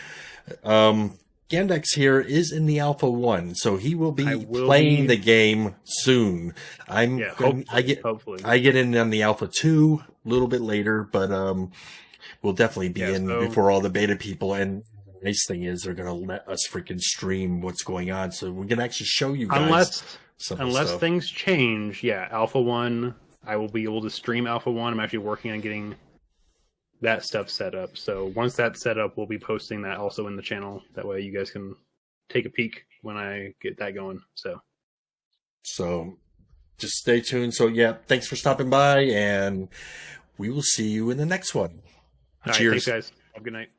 Ghandex here is in the Alpha 1, so he will be playing the game soon. I get in on the Alpha 2 a little bit later, but we'll definitely be in before all the beta people. And the nice thing is they're going to let us freaking stream what's going on, so we can actually show you guys unless things change. Yeah, Alpha 1, I will be able to stream Alpha 1. I'm actually working on getting that stuff set up. So once that's set up, we'll be posting that also in the channel. That way you guys can take a peek when I get that going. So just stay tuned. So yeah, thanks for stopping by, and we will see you in the next one. All Cheers. right, thanks guys. Have a good night.